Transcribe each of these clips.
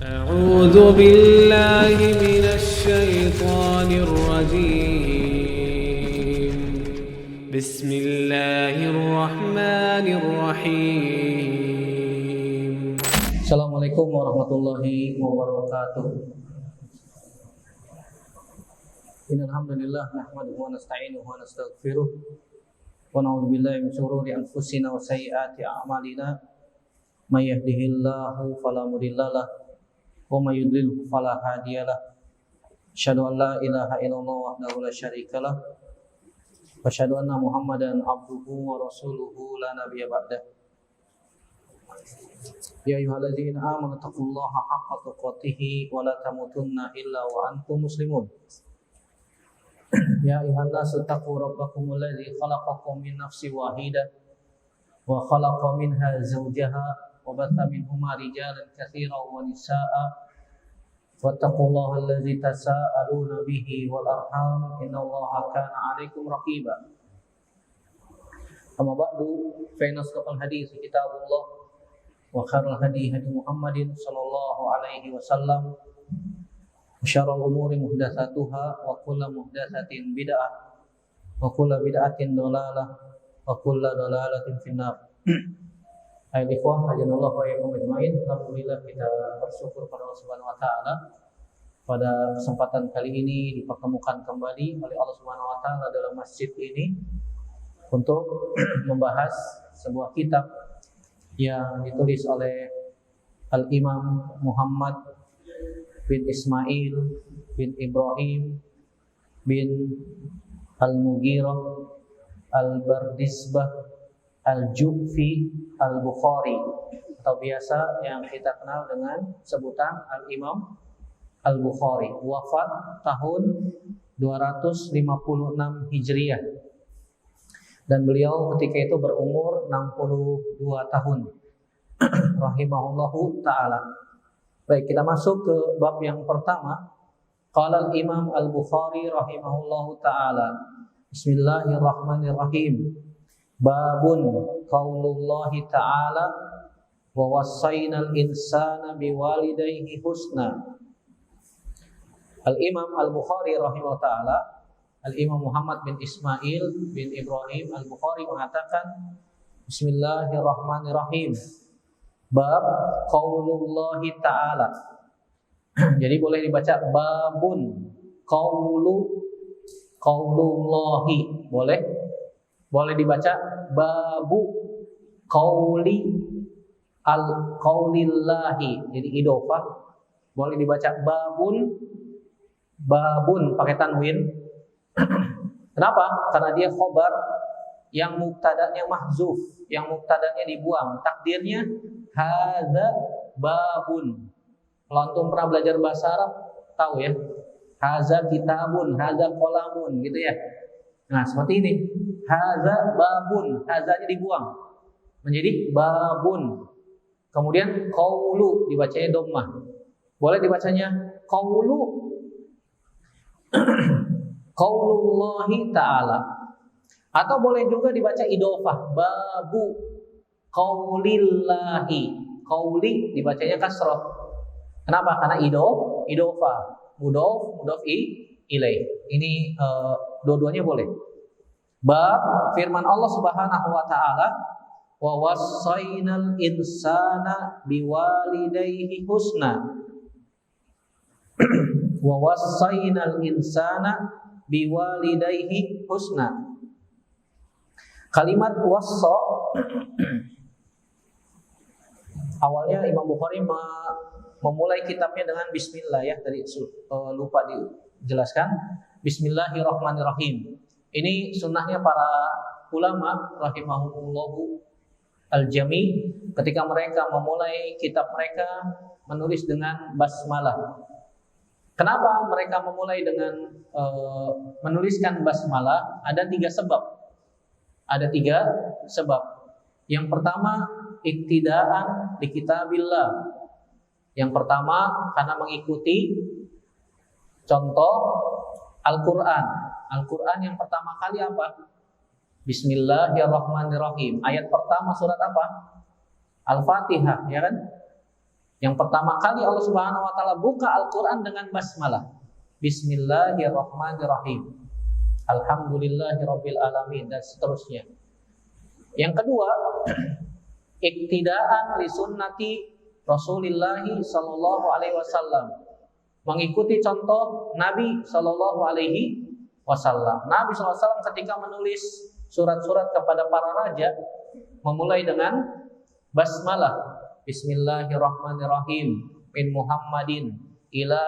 أعوذ بالله من الشيطان الرجيم بسم الله الرحمن الرحيم. Assalamualaikum warahmatullahi wabarakatuh. Innal hamdalillah nahmaduhu wa nasta'inuhu wa nastaghfiruh wa na'udzu billahi min shururi anfusina wa sayyiati a'malina. May yahdihillahu fala mudhillalah wa may yudlil fala hadiyalah. Asyhadu an la ilaha illallah wahdahu la syarikalah wa asyhadu anna Muhammadan abduhu wa rasuluhu la nabiyya ba'dah. Ya ayyuhalladzina amanu taqullaha haqqa tuqatih wa la tamutunna illa wa antum muslimun. Ya ayyuhan nasu taqu rabbakumul ladzi khalaqakum min nafsin wahidah wa khalaqa minha zawjaha wa batha minhuma rijalan katsiran wa nisaa'a wattaqullaha alladzi tasaaluna bihi wal arham innallaha kana 'alaikum raqiba. Amma ba'du fa inna asdaqal hadits kitabullah wa khairul hadi Muhammadin sallallahu alaihi wasallam wa syarrul umuri muhdatsatuha wa kullu muhdatsatin bid'ah wa kullu bid'atin dhalalah wa kullu dhalalatin finnar. Hai ikhwah, hajanallahu wa iyyakum ajmain. Alhamdulillah kita bersyukur pada Allah Subhanahu wa taala pada kesempatan kali ini dipertemukan kembali oleh Allah Subhanahu wa taala dalam masjid ini untuk membahas sebuah kitab yang ditulis oleh Al-Imam Muhammad bin Ismail bin Ibrahim bin Al-Mughirah Al-Bardisbah Al-Ju'fi Al-Bukhari, atau biasa yang kita kenal dengan sebutan Al-Imam Al-Bukhari. Wafat tahun 256 Hijriah. Dan beliau ketika itu berumur 62 tahun. Rahimahullahu ta'ala. Baik, kita masuk ke bab yang pertama. Qala al-Imam Al-Bukhari rahimahullahu ta'ala. Bismillahirrahmanirrahim. Babun qaulullahi ta'ala wa wassaynal insana biwalidayhi husna. Al-Imam Al-Bukhari rahimahullahu ta'ala, Al-Imam Muhammad bin Ismail bin Ibrahim Al-Bukhari mengatakan Bismillahirrahmanirrahim. Bab qaulullahi ta'ala. Jadi boleh dibaca babun qaulullahi. Boleh dibaca babu qaulillahi. Jadi idhofah. Boleh dibaca babun pakai tanwin. Kenapa? Karena dia khobar yang mubtadanya mahzuf, yang mubtadanya dibuang. Takdirnya hadza babun. Kalau antum pernah belajar bahasa Arab, tahu ya. Hadza kitabun, hadza qalamun, gitu ya. Nah, seperti ini. Hadza babun, hadzanya dibuang. Menjadi babun. Kemudian qaulu dibacanya dhammah. Boleh dibacanya qaulu qaulullahi ta'ala, atau boleh juga dibaca idhofah babu qaulillahi. Qauli dibacanya kasrah. Kenapa? Karena idhofah mudhof ilaih. Ini dua-duanya boleh. Bab firman Allah Subhanahu wa taala wa wassaynal insana biwalidayhi husna. Wa wassaynal insana biwalidayhi husna. Kalimat wassa awalnya Imam Bukhari memulai kitabnya dengan bismillah ya, tadi lupa dijelaskan. Bismillahirrahmanirrahim. Ini sunnahnya para ulama rahimahumullahu al-jami ketika mereka memulai kitab mereka menulis dengan basmalah. Kenapa mereka memulai dengan menuliskan basmalah? Ada tiga sebab. Yang pertama, iktidaan di kitabillah. Yang pertama, karena mengikuti contoh Al-Quran. Al-Quran yang pertama kali apa? Bismillahirrahmanirrahim. Ayat pertama surat apa? Al-Fatihah, ya kan? Yang pertama kali Allah Subhanahu wa taala buka Al-Qur'an dengan basmalah. Bismillahirrahmanirrahim. Alhamdulillahirabbil alamin dan seterusnya. Yang kedua, iktidaan li sunnati Rasulillah sallallahu alaihi wasallam. Mengikuti contoh Nabi sallallahu alaihi wasallam. Nabi sallallahu alaihi wasallam ketika menulis surat-surat kepada para raja memulai dengan basmalah. Bismillahirrahmanirrahim. Min Muhammadin ila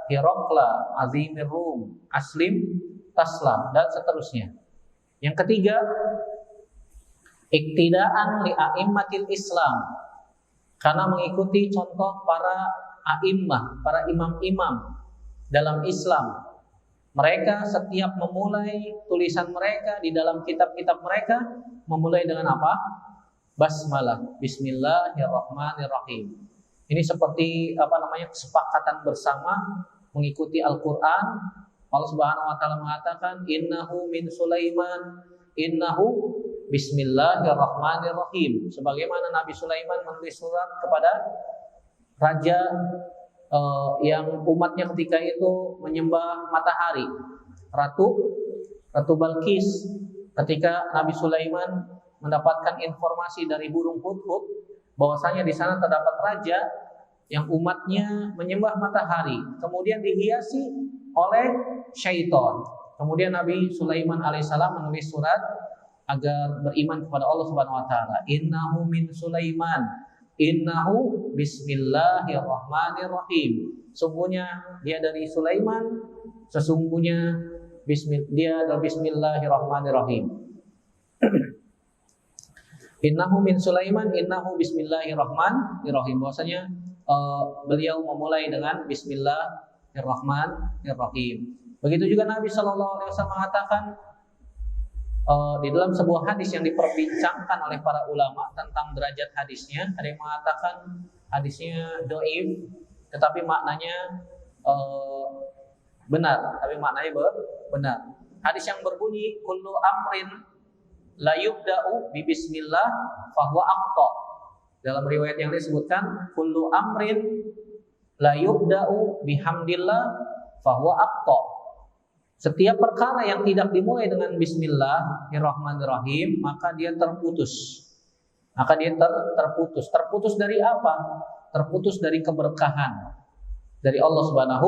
Hiraqla azimir Rum aslim taslam dan seterusnya. Yang ketiga, iktidaan li a'immatil Islam, karena mengikuti contoh para a'immah, para imam-imam dalam Islam. Mereka setiap memulai tulisan mereka di dalam kitab-kitab mereka memulai dengan apa? Basmalah. Bismillahirrahmanirrahim. Ini seperti kesepakatan bersama mengikuti Al-Qur'an. Allah Subhanahu wa taala mengatakan innahu min Sulaiman innahu bismillahirrahmanirrahim. Sebagaimana Nabi Sulaiman menulis surat kepada raja yang umatnya ketika itu menyembah matahari, Ratu Balqis. Ketika Nabi Sulaiman mendapatkan informasi dari burung hudhud bahwasanya di sana terdapat raja yang umatnya menyembah matahari, kemudian dihiasi oleh syaitan. Kemudian Nabi Sulaiman alaihissalam menulis surat agar beriman kepada Allah Subhanahu wa taala. Innahu min Sulaiman, innahu bismillahirrahmanirrahim. Sesungguhnya dia dari Sulaiman, sesungguhnya dia dari bismillahirrahmanirrahim. Innahu min Sulaiman, innahu bismillahirrahmanirrahim. Bahwasanya beliau memulai dengan bismillahirrahmanirrahim. Begitu juga Nabi SAW mengatakan di dalam sebuah hadis yang diperbincangkan oleh para ulama tentang derajat hadisnya. Ada yang mengatakan hadisnya dhaif, tetapi maknanya benar. Benar. Hadis yang berbunyi kullu amrin la yubda'u bi bismillah fahuwa aqta. Dalam riwayat yang disebutkan kullu amrin la yubda'u bihamdillah fahuwa aqta. Setiap perkara yang tidak dimulai dengan bismillahirrahmanirrahim maka dia terputus. Terputus dari apa? Terputus dari keberkahan dari Allah Subhanahu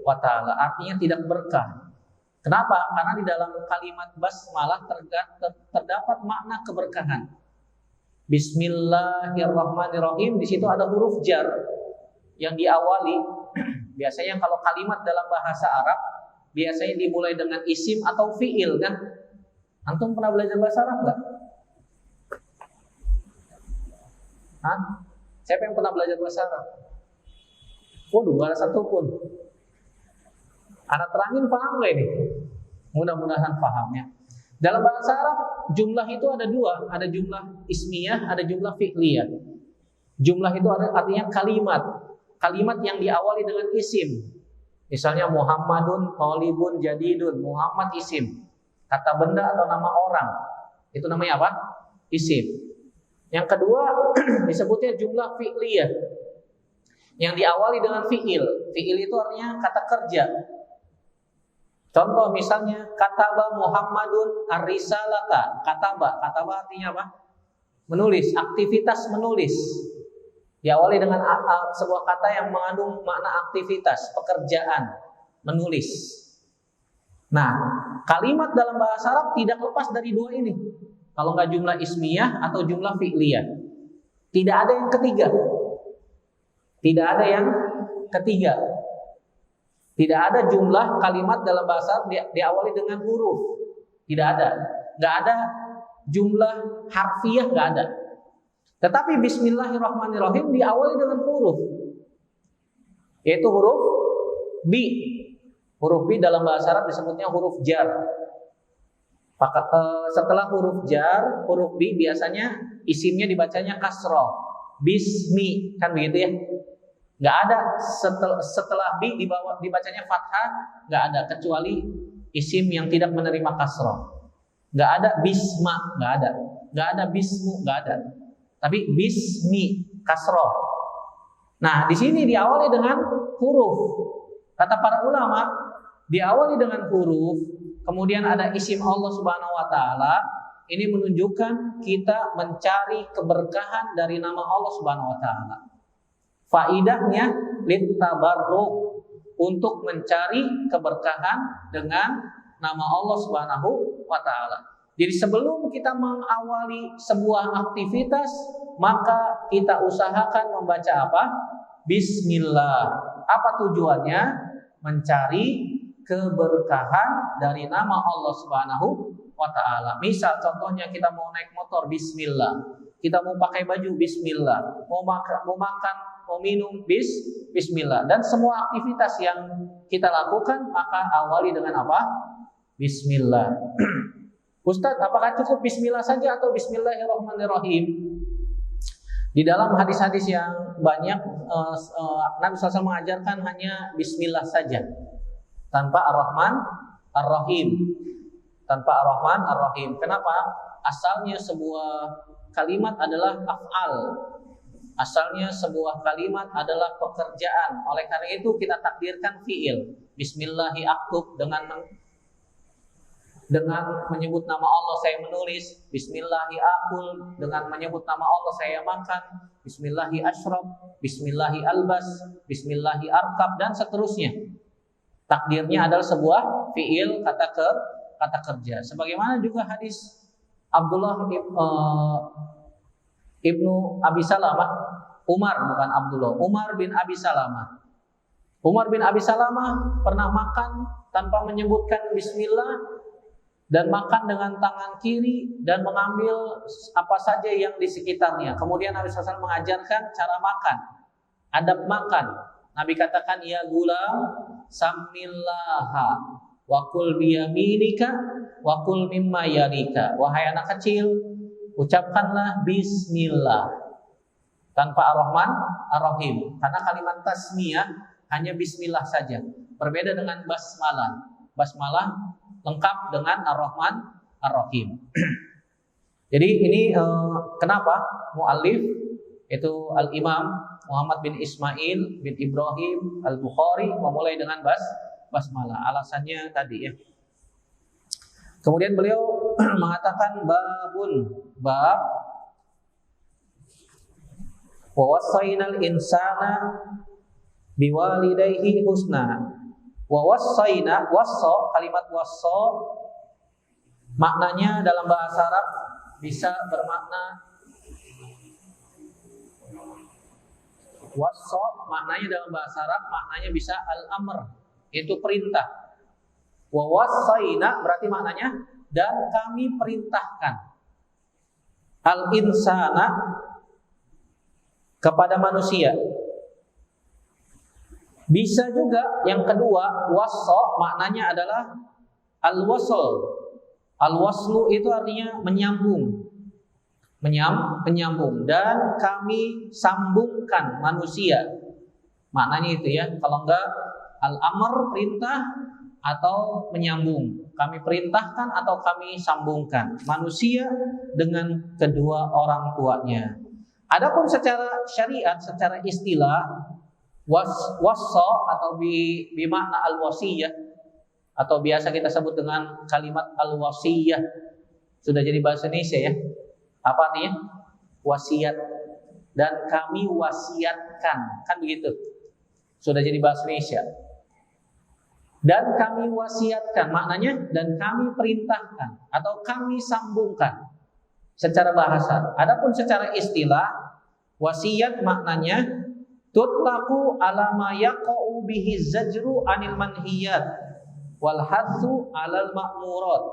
wa taala. Artinya tidak berkah. Kenapa? Karena di dalam kalimat basmalah terdapat makna keberkahan. Bismillahirrahmanirrahim, di situ ada huruf jar yang diawali. Biasanya kalau kalimat dalam bahasa Arab biasanya dimulai dengan isim atau fiil, kan? Antum pernah belajar bahasa Arab enggak? Hah? Siapa yang pernah belajar bahasa Arab? Waduh, gak ada satupun. Anak terangin paham gak ini? Mudah-mudahan pahamnya. Dalam bahasa Arab jumlah itu ada dua, ada jumlah ismiyah, ada jumlah fi'liyah. Jumlah itu artinya kalimat yang diawali dengan isim. Misalnya Muhammadun, Thalibun, Jadidun. Muhammad isim, kata benda atau nama orang, itu namanya apa? Isim. Yang kedua disebutnya jumlah fi'liyah, yang diawali dengan fi'il. Fi'il itu artinya kata kerja. Contoh misalnya kataba Muhammadun ar-risalata. Kataba artinya apa? Menulis, aktivitas menulis. Diawali dengan sebuah kata yang mengandung makna aktivitas, pekerjaan, menulis. Nah, kalimat dalam bahasa Arab tidak lepas dari dua ini. Kalau nggak jumlah ismiyah atau jumlah fi'liyah. Tidak ada yang ketiga. Tidak ada jumlah kalimat dalam bahasa Arab diawali dengan huruf. Tidak ada. Nggak ada jumlah harfiah, nggak ada. Tetapi bismillahirrahmanirrahim diawali dengan huruf. Yaitu huruf B. Huruf B dalam bahasa Arab disebutnya huruf jar. Setelah huruf jar, huruf B biasanya isimnya dibacanya kasroh. Bismi, kan begitu ya? Nggak ada setelah B dibacanya fathah, nggak ada, kecuali isim yang tidak menerima kasroh. Nggak ada bisma, nggak ada bismu, nggak ada. Tapi bismi kasroh. Nah, di sini diawali dengan huruf. Kata para ulama, diawali dengan huruf, kemudian ada isim Allah Subhanahu wa taala, ini menunjukkan kita mencari keberkahan dari nama Allah Subhanahu wa taala. Faidahnya littabarruk, untuk mencari keberkahan dengan nama Allah Subhanahu wa taala. Jadi sebelum kita mengawali sebuah aktivitas, maka kita usahakan membaca apa? Bismillah. Apa tujuannya? Mencari keberkahan dari nama Allah Subhanahu wa taala. Misal contohnya kita mau naik motor, bismillah. Kita mau pakai baju, bismillah. Mau makan, mau minum, bismillah. Dan semua aktivitas yang kita lakukan, maka awali dengan apa? Bismillah. Ustadz, apakah cukup bismillah saja atau bismillahirrahmanirrahim? Di dalam hadis-hadis yang banyak, Nabi SAW mengajarkan hanya bismillah saja, tanpa ar-Rahman ar-Rahim. Tanpa ar-Rahman ar-Rahim. Kenapa? Asalnya sebuah kalimat adalah af'al. Asalnya sebuah kalimat adalah pekerjaan. Oleh karena itu kita takdirkan fi'il. Bismillahi aktub, dengan menyebut nama Allah saya menulis. Bismillahi akul, dengan menyebut nama Allah saya makan. Bismillahi ashrab, Bismillahi albas, Bismillahi arkab, dan seterusnya. Takdirnya adalah sebuah fi'il, kata kerja. Sebagaimana juga hadis Abdullah ibnu Abi Salamah, Umar bin Abi Salamah. Umar bin Abi Salamah pernah makan tanpa menyebutkan bismillah, dan makan dengan tangan kiri dan mengambil apa saja yang di sekitarnya. Kemudian Nabi SAW mengajarkan cara makan, adab makan. Nabi katakan, ya gulam, samillaha, wakul biyaminika, wakul mimma yarika. Wahai anak kecil, ucapkanlah bismillah tanpa ar-Rahman ar-Rahim. Karena kalimat tasmiyah hanya bismillah saja. Berbeda dengan basmalah. Basmalah lengkap dengan ar-Rahman ar-Rahim. Jadi ini kenapa muallif itu al-Imam Muhammad bin Ismail bin Ibrahim al-Bukhari memulai dengan basmalah. Alasannya tadi ya. Kemudian beliau mengatakan bab wa wassaynal insana biwalidayhi husna. Wa wassayna, kalimat wassa maknanya dalam bahasa Arab bisa bermakna wassa, maknanya dalam bahasa Arab maknanya bisa al-amr, itu perintah. Wa wassayna berarti maknanya dan kami perintahkan al-insana kepada manusia. Bisa juga yang kedua, wassa maknanya adalah al-wasl. Al-waslu itu artinya menyambung. Menyambung, dan kami sambungkan manusia. Maknanya itu ya. Kalau enggak al-amr perintah atau menyambung. Kami perintahkan atau kami sambungkan manusia dengan kedua orang tuanya. Adapun secara syariat, secara istilah, wassa atau bimakna al-wasiyah, atau biasa kita sebut dengan kalimat al-wasiyah, sudah jadi bahasa Indonesia ya. Apa artinya? Wasiat. Dan kami wasiatkan, kan begitu. Sudah jadi bahasa Indonesia. Dan kami wasiatkan, maknanya dan kami perintahkan atau kami sambungkan secara bahasa. Adapun secara istilah, wasiat maknanya tutlaqu ala ma yaqa'u bihi zajru anil manhiyat wal hathu alal ma'murat.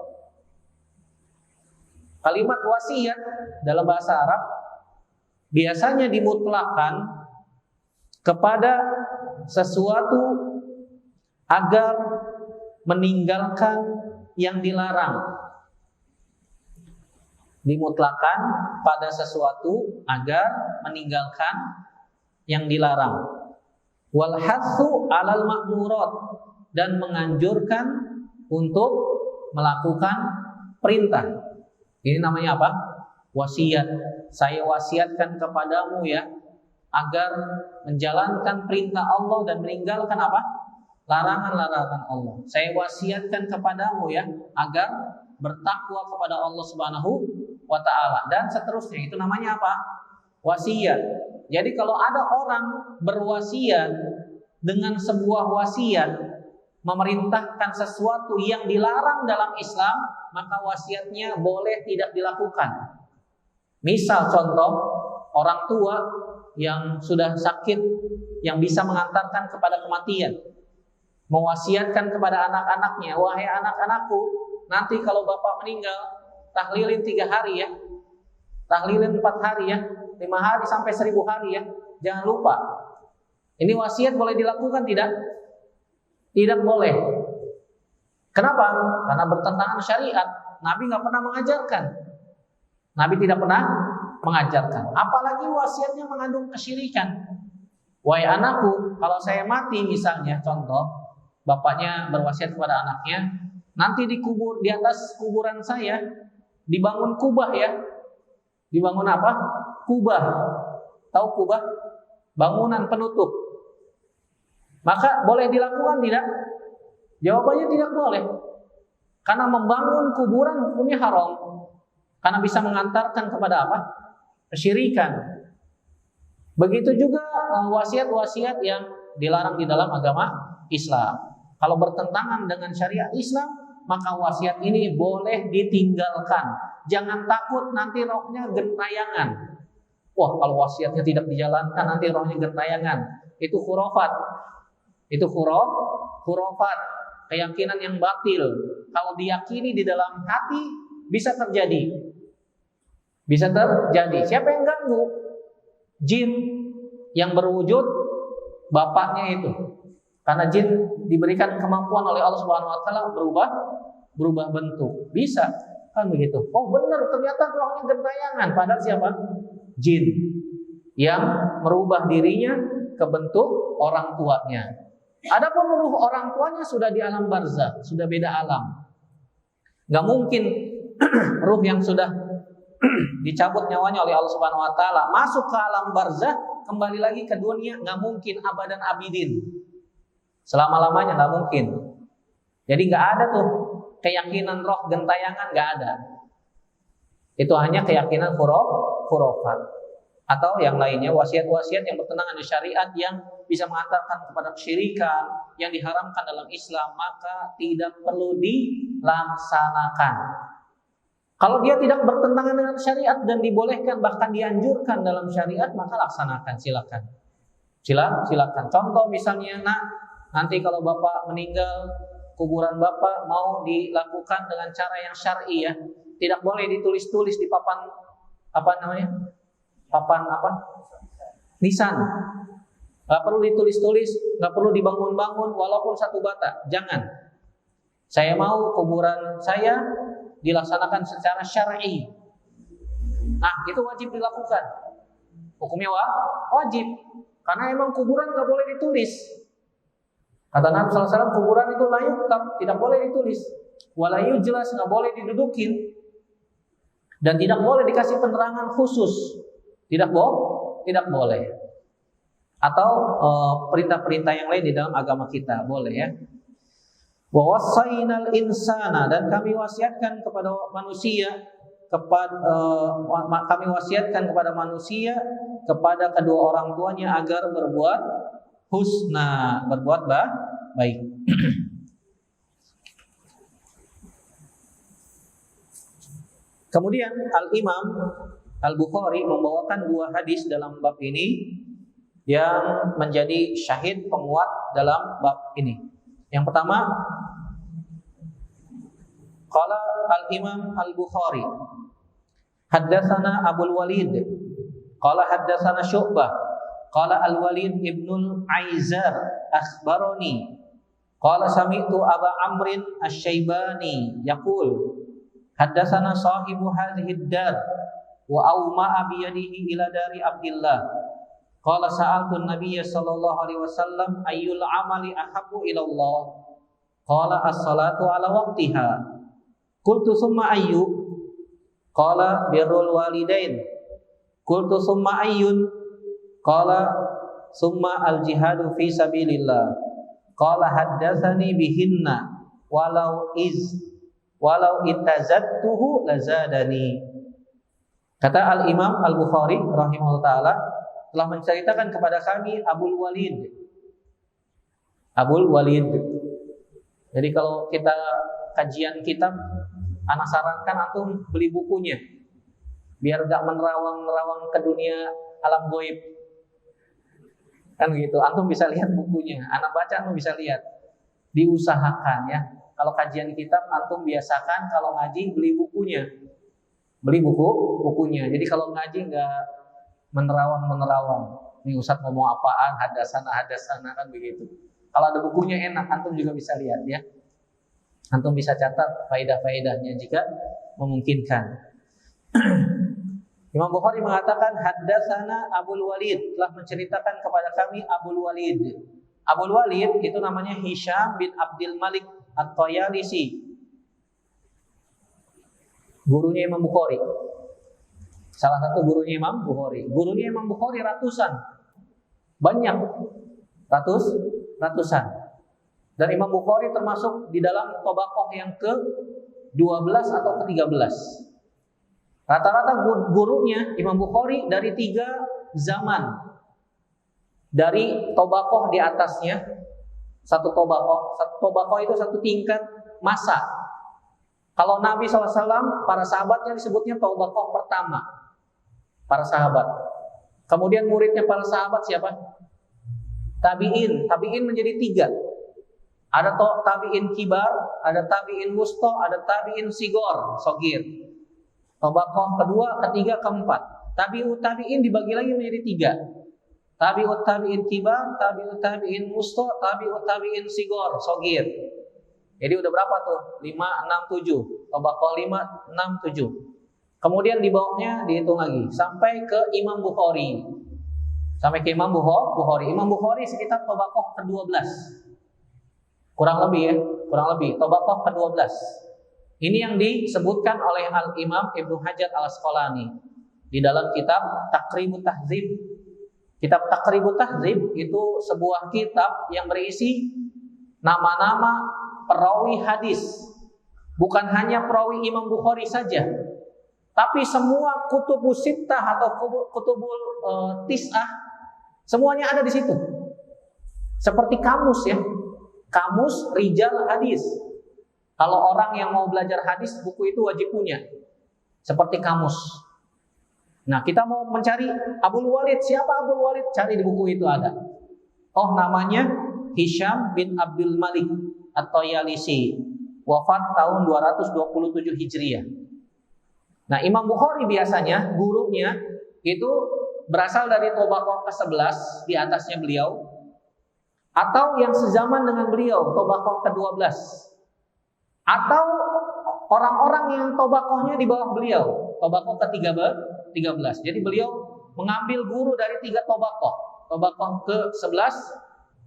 Kalimat wasiat dalam bahasa Arab biasanya dimutlakkan kepada sesuatu agar meninggalkan yang dilarang. Dimutlakan pada sesuatu agar meninggalkan yang dilarang. Wal hathu alal ma'murat, dan menganjurkan untuk melakukan perintah. Ini namanya apa? Wasiat. Saya wasiatkan kepadamu ya, agar menjalankan perintah Allah dan meninggalkan apa? Larangan-larangan Allah. Saya wasiatkan kepadamu ya agar bertakwa kepada Allah Subhanahu wa taala dan seterusnya. Itu namanya apa? Wasiat. Jadi kalau ada orang berwasiat dengan sebuah wasiat memerintahkan sesuatu yang dilarang dalam Islam, maka wasiatnya boleh tidak dilakukan. Misal contoh, orang tua yang sudah sakit yang bisa mengantarkan kepada kematian mewasiatkan kepada anak-anaknya, wahai anak-anakku, nanti kalau bapak meninggal tahlilin 3 hari ya, tahlilin 4 hari ya, 5 hari sampai 1000 hari ya, jangan lupa. Ini wasiat boleh dilakukan tidak? Tidak boleh. Kenapa? Karena bertentangan syariat. Nabi nggak pernah mengajarkan. Nabi tidak pernah mengajarkan. Apalagi wasiatnya mengandung kesyirikan. Wahai anakku, kalau saya mati misalnya, contoh, bapaknya berwasiat kepada anaknya, nanti dikubur di atas kuburan saya, dibangun kubah ya. Dibangun apa? Kubah. Tahu kubah? Bangunan penutup. Maka boleh dilakukan tidak? Jawabannya tidak boleh. Karena membangun kuburan hukumnya haram. Karena bisa mengantarkan kepada apa? Kesyirikan. Begitu juga wasiat-wasiat yang dilarang di dalam agama Islam. Kalau bertentangan dengan syariat Islam, maka wasiat ini boleh ditinggalkan. Jangan takut nanti rohnya gentayangan. Wah, kalau wasiatnya tidak dijalankan nanti rohnya gentayangan. Itu khurafat. Itu khurafat, keyakinan yang batil. Kalau diyakini di dalam hati bisa terjadi. Bisa terjadi. Siapa yang ganggu? Jin yang berwujud bapaknya itu. Karena jin diberikan kemampuan oleh Allah Subhanahu wa taala berubah bentuk. Bisa kan begitu. Oh benar, ternyata rohnya gentayangan. Padahal siapa? Jin yang merubah dirinya ke bentuk orang tuanya. Adapun ruh orang tuanya sudah di alam barzakh, sudah beda alam. Gak mungkin ruh yang sudah dicabut nyawanya oleh Allah Subhanahu wa taala masuk ke alam barzakh, kembali lagi ke dunia, gak mungkin abadan abidin. Selama-lamanya gak mungkin. Jadi gak ada tuh keyakinan roh gentayangan, gak ada. Itu hanya keyakinan khurafat. Atau yang lainnya, wasiat-wasiat yang bertentangan dengan syariat yang bisa mengantarkan kepada kesyirikan yang diharamkan dalam Islam, maka tidak perlu dilaksanakan. Kalau dia tidak bertentangan dengan syariat dan dibolehkan, bahkan dianjurkan dalam syariat, maka laksanakan, silakan. Silakan. Contoh misalnya, nanti kalau bapak meninggal, kuburan bapak mau dilakukan dengan cara yang syar'i ya. Tidak boleh ditulis-tulis di papan nisan. Gak perlu ditulis-tulis, gak perlu dibangun-bangun walaupun 1 bata. Jangan. Saya mau kuburan saya dilaksanakan secara syar'i. Nah, itu wajib dilakukan. Hukumnya wajib. Karena emang kuburan gak boleh ditulis. Kata Nabi SAW, kuburan itu la yuktab, tidak boleh ditulis. Wala yujlas, gak boleh didudukin. Dan tidak boleh dikasih penerangan khusus. Tidak boleh. Atau perintah-perintah yang lain di dalam agama kita boleh ya. Wa wasainal insana, dan kami wasiatkan kepada manusia, kepada kedua orang tuanya agar berbuat husna, berbuat baik. Kemudian Al-Imam Al-Bukhari membawakan 2 hadis dalam bab ini yang menjadi syahid penguat dalam bab ini. Yang pertama, qala Al-Imam Al-Bukhari, haddatsana Abul Walid, qala haddatsana Syu'bah, qala Al-Walid ibnul Aizar akhbarani, qala sami'tu Aba Amrin Asy-Syaibani yaqul, haddatsana sahibu hadhihi ad-dar wa awma'a biyadihi ila dari Abdillah. Qala sa'altu an-nabiyya sallallahu alaihi wasallam ayyul amali ahabbu ila Allah. Qala as-salatu ala waqtiha. Qultu summa ayyu? Qala birrul walidain. Qultu summa ayyun? Qala summa al-jihadu fi sabilillah. Qala haddatsani bihinna walau itazattuhu lazadani. Kata Al-Imam Al-Bukhari rahimahullah taala telah menceritakan kepada kami Abul Walid. Jadi kalau kita kajian kitab, anak sarankan antum beli bukunya biar gak menerawang ke dunia alam goib. Kan gitu, antum bisa lihat bukunya, anak baca antum bisa lihat. Diusahakan ya, kalau kajian kitab antum biasakan kalau ngaji beli bukunya. Beli bukunya. Jadi kalau ngaji nggak menerawang. Ini Ustaz ngomong apaan, hadasana kan begitu. Kalau ada bukunya enak, antum juga bisa lihat ya. Antum bisa catat faedah-faedahnya jika memungkinkan. Imam Bukhari mengatakan haddatsana Abul Walid, telah menceritakan kepada kami Abul Walid. Abul Walid itu namanya Hisham bin Abdul Malik At-Tayalisi. Gurunya Imam Bukhari. Salah satu gurunya Imam Bukhari. Gurunya Imam Bukhari ratusan. Banyak. Ratusan. Dan Imam Bukhari termasuk di dalam tabaqah yang ke-12 atau ke-13. Rata-rata gurunya Imam Bukhari dari 3 zaman. Dari tabaqah di atasnya, satu tabaqah itu satu tingkat masa. Kalau Nabi SAW, para sahabatnya disebutnya tabaqah pertama. Para sahabat. Kemudian muridnya para sahabat siapa? Tabi'in. Tabi'in menjadi 3. Ada tabi'in kibar, ada tabi'in wusta, ada tabi'in sogir. Tabaqah kedua, ketiga, keempat. Tabi'in dibagi lagi menjadi 3. Tabi'in kibar, tabi'in wusta, tabi'in sogir. Jadi udah berapa tuh? 5, 6, 7. Tabaqah 5, 6, 7. Kemudian di bawahnya dihitung lagi sampai ke Imam Bukhari. Imam Bukhari sekitar tabaqah ke-12. Kurang lebih tabaqah ke-12. Ini yang disebutkan oleh Al-Imam Ibnu Hajar Al-Asqalani di dalam kitab Taqribut Tahdzib. Kitab Taqribut Tahdzib itu sebuah kitab yang berisi nama-nama perawi hadis. Bukan hanya perawi Imam Bukhari saja, tapi semua kutubus sittah atau kutubul tis'ah semuanya ada di situ. Seperti kamus ya. Kamus rijal hadis. Kalau orang yang mau belajar hadis, buku itu wajib punya. Seperti kamus. Nah, kita mau mencari Abul Walid. Siapa Abul Walid? Cari di buku itu ada. Oh, namanya Hisham bin Abdul Malik At-Tayalisi. Wafat tahun 227 Hijriah. Nah, Imam Bukhari biasanya gurunya itu berasal dari tabaqah ke-11 di atasnya beliau, atau yang sezaman dengan beliau, tabaqah ke-12, atau orang-orang yang tabaqahnya di bawah beliau, tabaqah ke-13. Jadi beliau mengambil guru dari 3 tabaqah, tabaqah ke-11,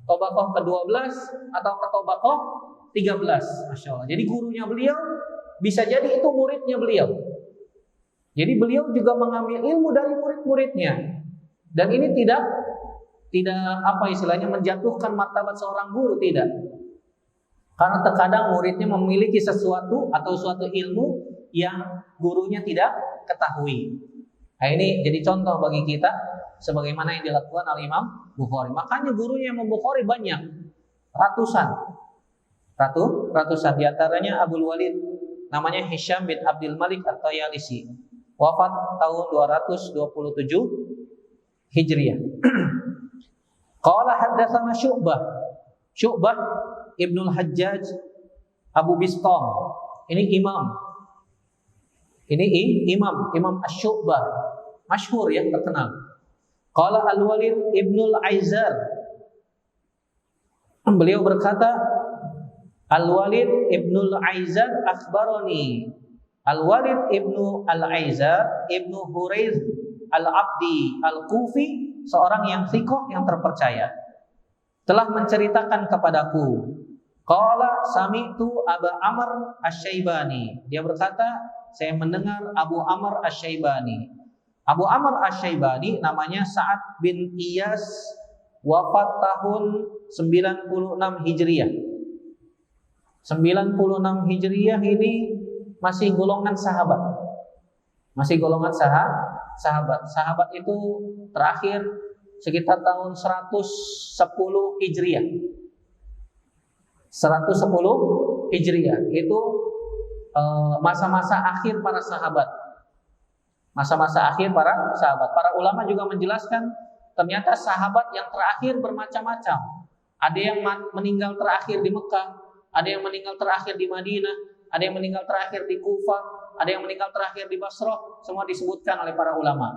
tabaqah ke-12, atau ke tabaqah 13. Masya Allah. Jadi gurunya beliau bisa jadi itu muridnya beliau. Jadi beliau juga mengambil ilmu dari murid-muridnya. Dan ini tidak apa istilahnya menjatuhkan martabat seorang guru, tidak. Karena terkadang muridnya memiliki sesuatu atau suatu ilmu yang gurunya tidak ketahui. Nah, ini jadi contoh bagi kita sebagaimana yang dilakukan oleh Imam Bukhari. Makanya gurunya Imam Bukhari banyak, ratusan di antaranya Abul Walid, namanya Hisham bin Abdul Malik At-Tayalisi. Wafat tahun 227 Hijriah. Qala haddatsana Syu'bah Ibnul Hajjaj Abu Bistam. Ini imam. Imam Asy-Syu'bah. Masyhur ya, terkenal. Qala Al-Walid Ibnul Aizar. Beliau berkata, Al-Walid Ibnul Aizar akhbarani. Al-Walid Ibnu Al-Aizar Ibnu Huraiz Al-Abdi Al-Kufi, seorang yang thiqah, yang terpercaya, telah menceritakan kepadaku. Qala sami'tu Aba Amr Asy-Syaibani. Dia berkata, saya mendengar Abu Amr Asy-Syaibani. Abu Amr Asy-Syaibani namanya Sa'ad bin Iyas, wafat tahun 96 Hijriah. 96 Hijriah ini masih golongan sahabat. Masih golongan sahabat. Sahabat itu terakhir sekitar tahun 110 Hijriah. 110 Hijriah itu masa-masa akhir para sahabat. Masa-masa akhir para sahabat. Para ulama juga menjelaskan ternyata sahabat yang terakhir bermacam-macam. Ada yang meninggal terakhir di Mekah, ada yang meninggal terakhir di Madinah, ada yang meninggal terakhir di Kufah, ada yang meninggal terakhir di Basrah. Semua disebutkan oleh para ulama.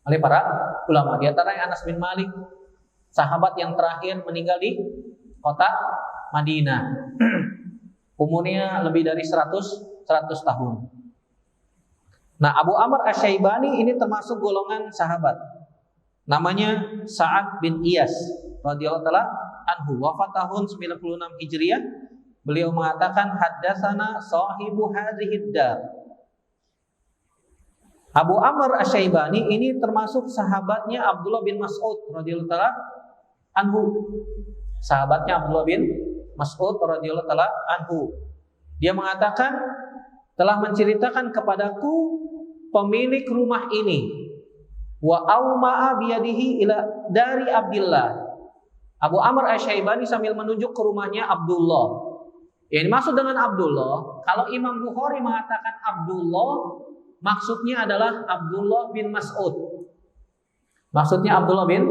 Di antaranya Anas bin Malik, sahabat yang terakhir meninggal di kota Madinah. Umurnya lebih dari 100 tahun. Nah, Abu Amr Asy-Syaibani ini termasuk golongan sahabat. Namanya Sa'ad bin Iyas radhiyallahu taala anhu, wafat tahun 96 Hijriah. Beliau mengatakan haddatsana sahibu hadhid dar. Abu Amr Asy-Syaibani ini termasuk sahabatnya Abdullah bin Mas'ud radhiyallahu taala anhu. Sahabatnya Abdullah bin Mas'ud radhiyallahu taala anhu. Dia mengatakan telah menceritakan kepadaku pemilik rumah ini, wa auma'a biyadihi ila dari Abdullah. Abu Amr Asy-Syaibani sambil menunjuk ke rumahnya Abdullah. Yang dimaksud dengan Abdullah, kalau Imam Bukhari mengatakan Abdullah, maksudnya adalah Abdullah bin Mas'ud. Maksudnya Abdullah bin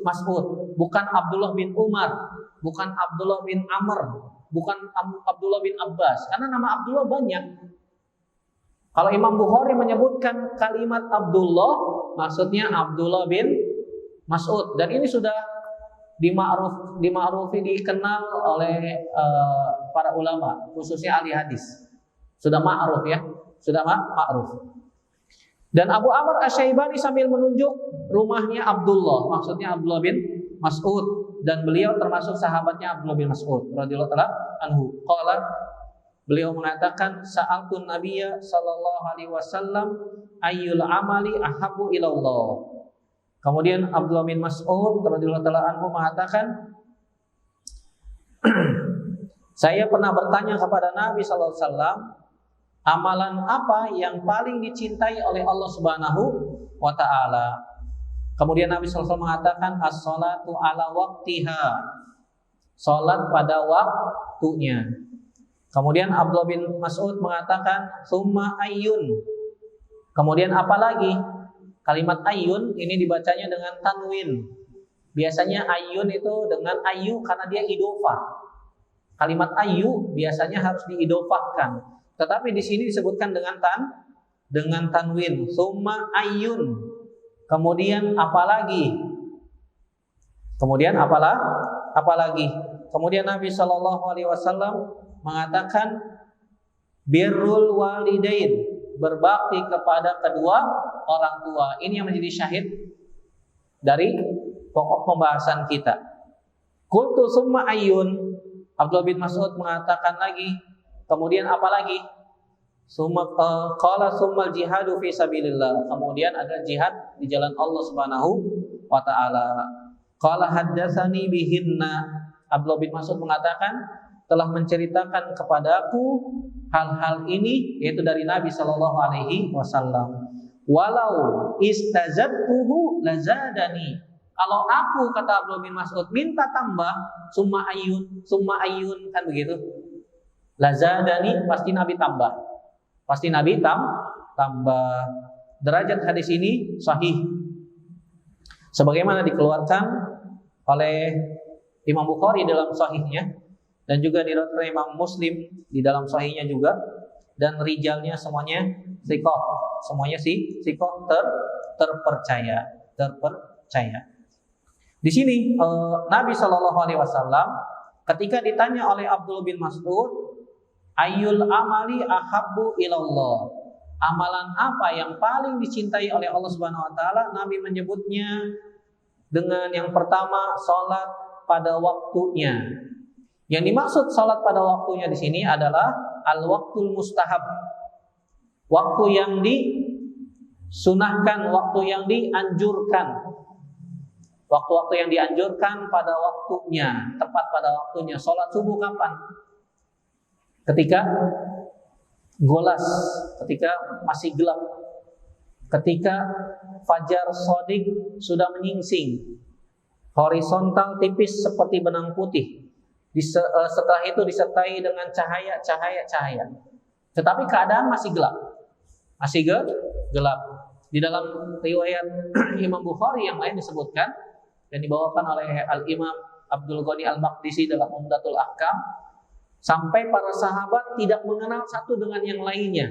Mas'ud, bukan Abdullah bin Umar, bukan Abdullah bin Amr, bukan Abdullah bin Abbas. Karena nama Abdullah banyak. Kalau Imam Bukhari menyebutkan kalimat Abdullah, maksudnya Abdullah bin Mas'ud. Dan ini sudah dima'rufi, dikenal oleh para ulama, khususnya ahli hadis. Sudah ma'ruf ya, sudah ma'ruf. Dan Abu Amr Asy-Syaibani sambil menunjuk rumahnya Abdullah, maksudnya Abdullah bin Mas'ud, dan beliau termasuk sahabatnya Abdullah bin Mas'ud radhiyallahu taala anhu. Qala, beliau mengatakan sa'altun nabiyya sallallahu alaihi wasallam ayyul amali ahabbu ilallah. Kemudian Abdullah bin Mas'ud radhiyallahu taala anhu mengatakan, saya pernah bertanya kepada Nabi sallallahu alaihi wasallam, amalan apa yang paling dicintai oleh Allah Subhanahu wa taala? Kemudian Nabi sallallahu alaihi wasallam mengatakan as-shalatu ala waqtiha. Salat pada waktunya. Kemudian Abdullah bin Mas'ud mengatakan summa ayyun. Kemudian apa lagi? Kalimat ayyun ini dibacanya dengan tanwin. Biasanya ayyun itu dengan ayu karena dia idhofah. Kalimat ayu biasanya harus diidhofahkan. Tetapi di sini disebutkan dengan tanwin. Summa ayyun. Kemudian apa lagi? Kemudian apa lagi? Kemudian Nabi sallallahu alaihi wasallam mengatakan birrul walidain, berbakti kepada kedua orang tua. Ini yang menjadi syahid dari pokok pembahasan kita. Qultu summa ayyun. Abdullah bin Mas'ud mengatakan lagi, kemudian apa lagi? Qala summal jihadu fi sabilillah. Kemudian ada jihad di jalan Allah Subhanahu wa taala. Qala haddatsani bihinna. Abdullah bin Mas'ud mengatakan telah menceritakan kepadaku hal-hal ini, yaitu dari Nabi sallallahu alaihi wasallam. Walau istazadtuhu lazadani. Kalau aku, kata Abdullah bin Mas'ud, minta tambah summa ayyun kan begitu. Lazadani, pasti Nabi tambah. Pasti Nabi tambah. Derajat hadis ini sahih. Sebagaimana dikeluarkan oleh Imam Bukhari dalam sahihnya, dan juga diriwayatkan Imam Muslim di dalam sahihnya juga, dan rijalnya semuanya thiqah. Semuanya thiqah, terpercaya. Di sini Nabi Shallallahu alaihi wasallam ketika ditanya oleh Abdullah bin Mas'ud, ayyul amali ahabbu ilallah, amalan apa yang paling dicintai oleh Allah Subhanahu wa taala? Nabi menyebutnya dengan yang pertama, salat pada waktunya. Yang dimaksud salat pada waktunya di sini adalah al-waqtul mustahab, waktu yang sunahkan waktu yang dianjurkan. Waktu-waktu yang dianjurkan pada waktunya, tepat pada waktunya. Sholat subuh kapan? Ketika golas, ketika masih gelap, ketika fajar shadiq sudah menyingsing, horizontal tipis seperti benang putih. Setelah itu disertai dengan cahaya. Tetapi keadaan masih gelap. Masih gelap. Di dalam riwayat Imam Bukhari yang lain disebutkan dan dibawakan oleh Al-Imam Abdul Ghani Al-Maqdisi dalam Umdatul Ahkam, sampai para sahabat tidak mengenal satu dengan yang lainnya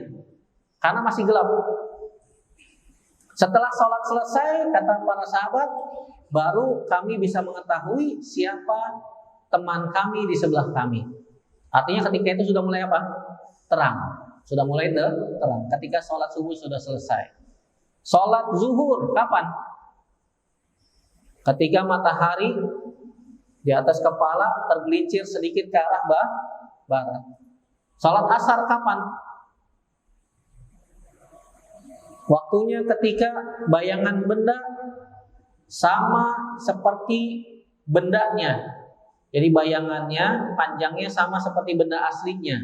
karena masih gelap. Setelah sholat selesai, kata para sahabat, baru kami bisa mengetahui siapa teman kami di sebelah kami. Artinya ketika itu sudah mulai apa? Terang. Sudah mulai terang. Ketika sholat subuh sudah selesai. Sholat zuhur kapan? Ketika matahari di atas kepala tergelincir sedikit ke arah barat. Sholat asar kapan? Waktunya ketika bayangan benda sama seperti bendanya. Jadi bayangannya, panjangnya sama seperti benda aslinya.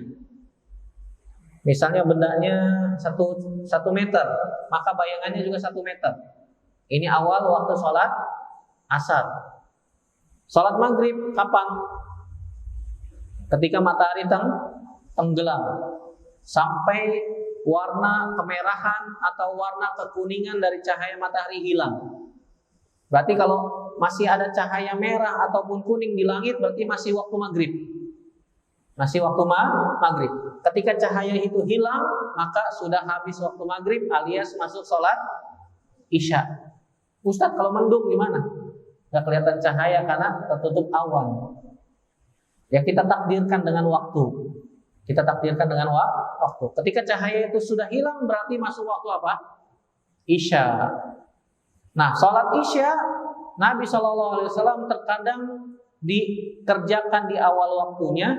Misalnya bendanya 1 meter, maka bayangannya juga 1 meter. Ini awal waktu sholat asar. Sholat maghrib kapan? Ketika matahari tenggelam sampai warna kemerahan atau warna kekuningan dari cahaya matahari hilang. Berarti kalau masih ada cahaya merah ataupun kuning di langit, berarti masih waktu maghrib. Masih waktu maghrib. Ketika cahaya itu hilang, maka sudah habis waktu maghrib alias masuk sholat isya. Ustadz, kalau mendung gimana? Gak kelihatan cahaya karena tertutup awan. Ya kita takdirkan dengan waktu. Kita takdirkan dengan waktu. Ketika cahaya itu sudah hilang, berarti masuk waktu apa? Isya. Nah, sholat isya Nabi SAW terkadang dikerjakan di awal waktunya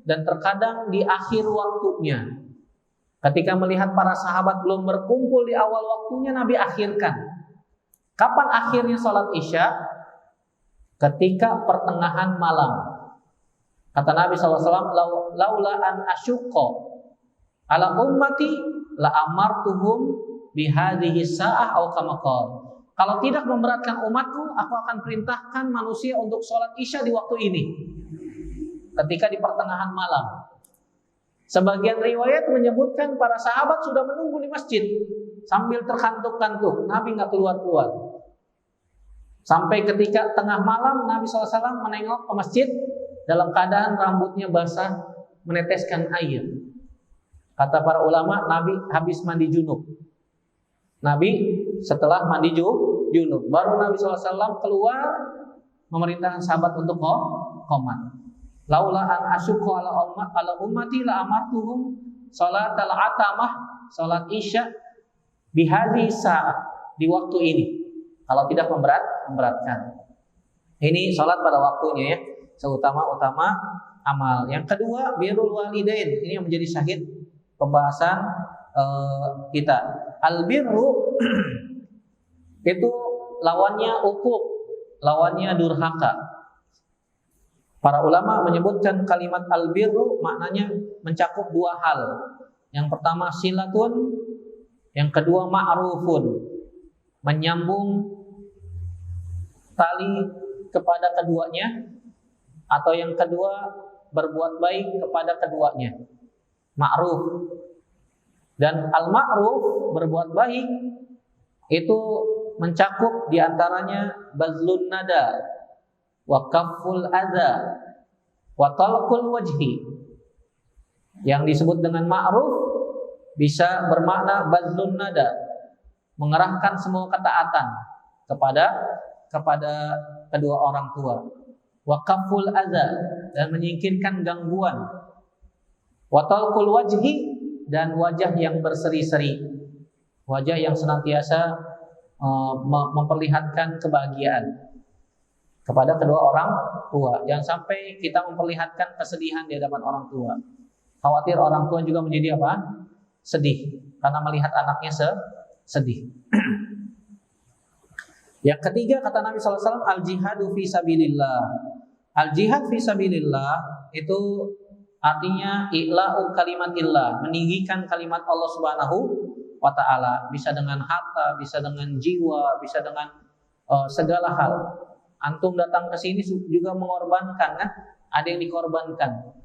dan terkadang di akhir waktunya. Ketika melihat para sahabat belum berkumpul di awal waktunya, Nabi akhirkan. Kapan akhirnya sholat isya? Ketika pertengahan malam. Kata Nabi SAW, laula an asyukko ala ummati la amartuhum bihadhihi sa'ah au kama qala. Kalau tidak memberatkan umatku, aku akan perintahkan manusia untuk sholat isya di waktu ini. Ketika di pertengahan malam. Sebagian riwayat menyebutkan para sahabat sudah menunggu di masjid sambil terkantuk-kantuk. Nabi nggak keluar-keluar. Sampai ketika tengah malam Nabi SAW menengok ke masjid dalam keadaan rambutnya basah meneteskan air. Kata para ulama, Nabi habis mandi junub. Nabi setelah mandi junub, baru Nabi SAW keluar memerintahkan sahabat untuk qomat. Laula an asyukku ala ummati la amartuhum salatal atamah, salat isya bihadhi sa'ah, di waktu ini. Kalau tidak memberatkan. Ini salat pada waktunya ya, seutama-utama amal. Yang kedua, birrul walidain. Ini yang menjadi syahid pembahasan kita. Al-birru itu lawannya uquq, lawannya durhaka. Para ulama menyebutkan kalimat al-birru maknanya mencakup dua hal. Yang pertama silatun, yang kedua ma'rufun, menyambung tali kepada keduanya, atau yang kedua berbuat baik kepada keduanya. Ma'ruf. Dan al-ma'ruf, berbuat baik, itu mencakup diantaranya bazlun nada, wa kafful adza, wa talqul wajhi. Yang disebut dengan ma'ruf bisa bermakna bazlun nada, mengerahkan semua ketaatan kepada kedua orang tua. Wa kafful adza, dan menyingkirkan gangguan. Wa talqul wajhi, dan wajah yang berseri-seri, wajah yang senantiasa memperlihatkan kebahagiaan kepada kedua orang tua. Jangan sampai kita memperlihatkan kesedihan di hadapan orang tua. Khawatir orang tua juga menjadi apa? Sedih karena melihat anaknya sedih. Yang ketiga kata Nabi SAW, al-jihadu fi sabilillah. Al-jihad fi sabilillah itu artinya i'la'u kalimatillah, meninggikan kalimat Allah Subhanahu wa ta'ala. Bisa dengan harta, bisa dengan jiwa, bisa dengan segala hal. Antum datang ke sini juga mengorbankan, kan? Ada yang dikorbankan.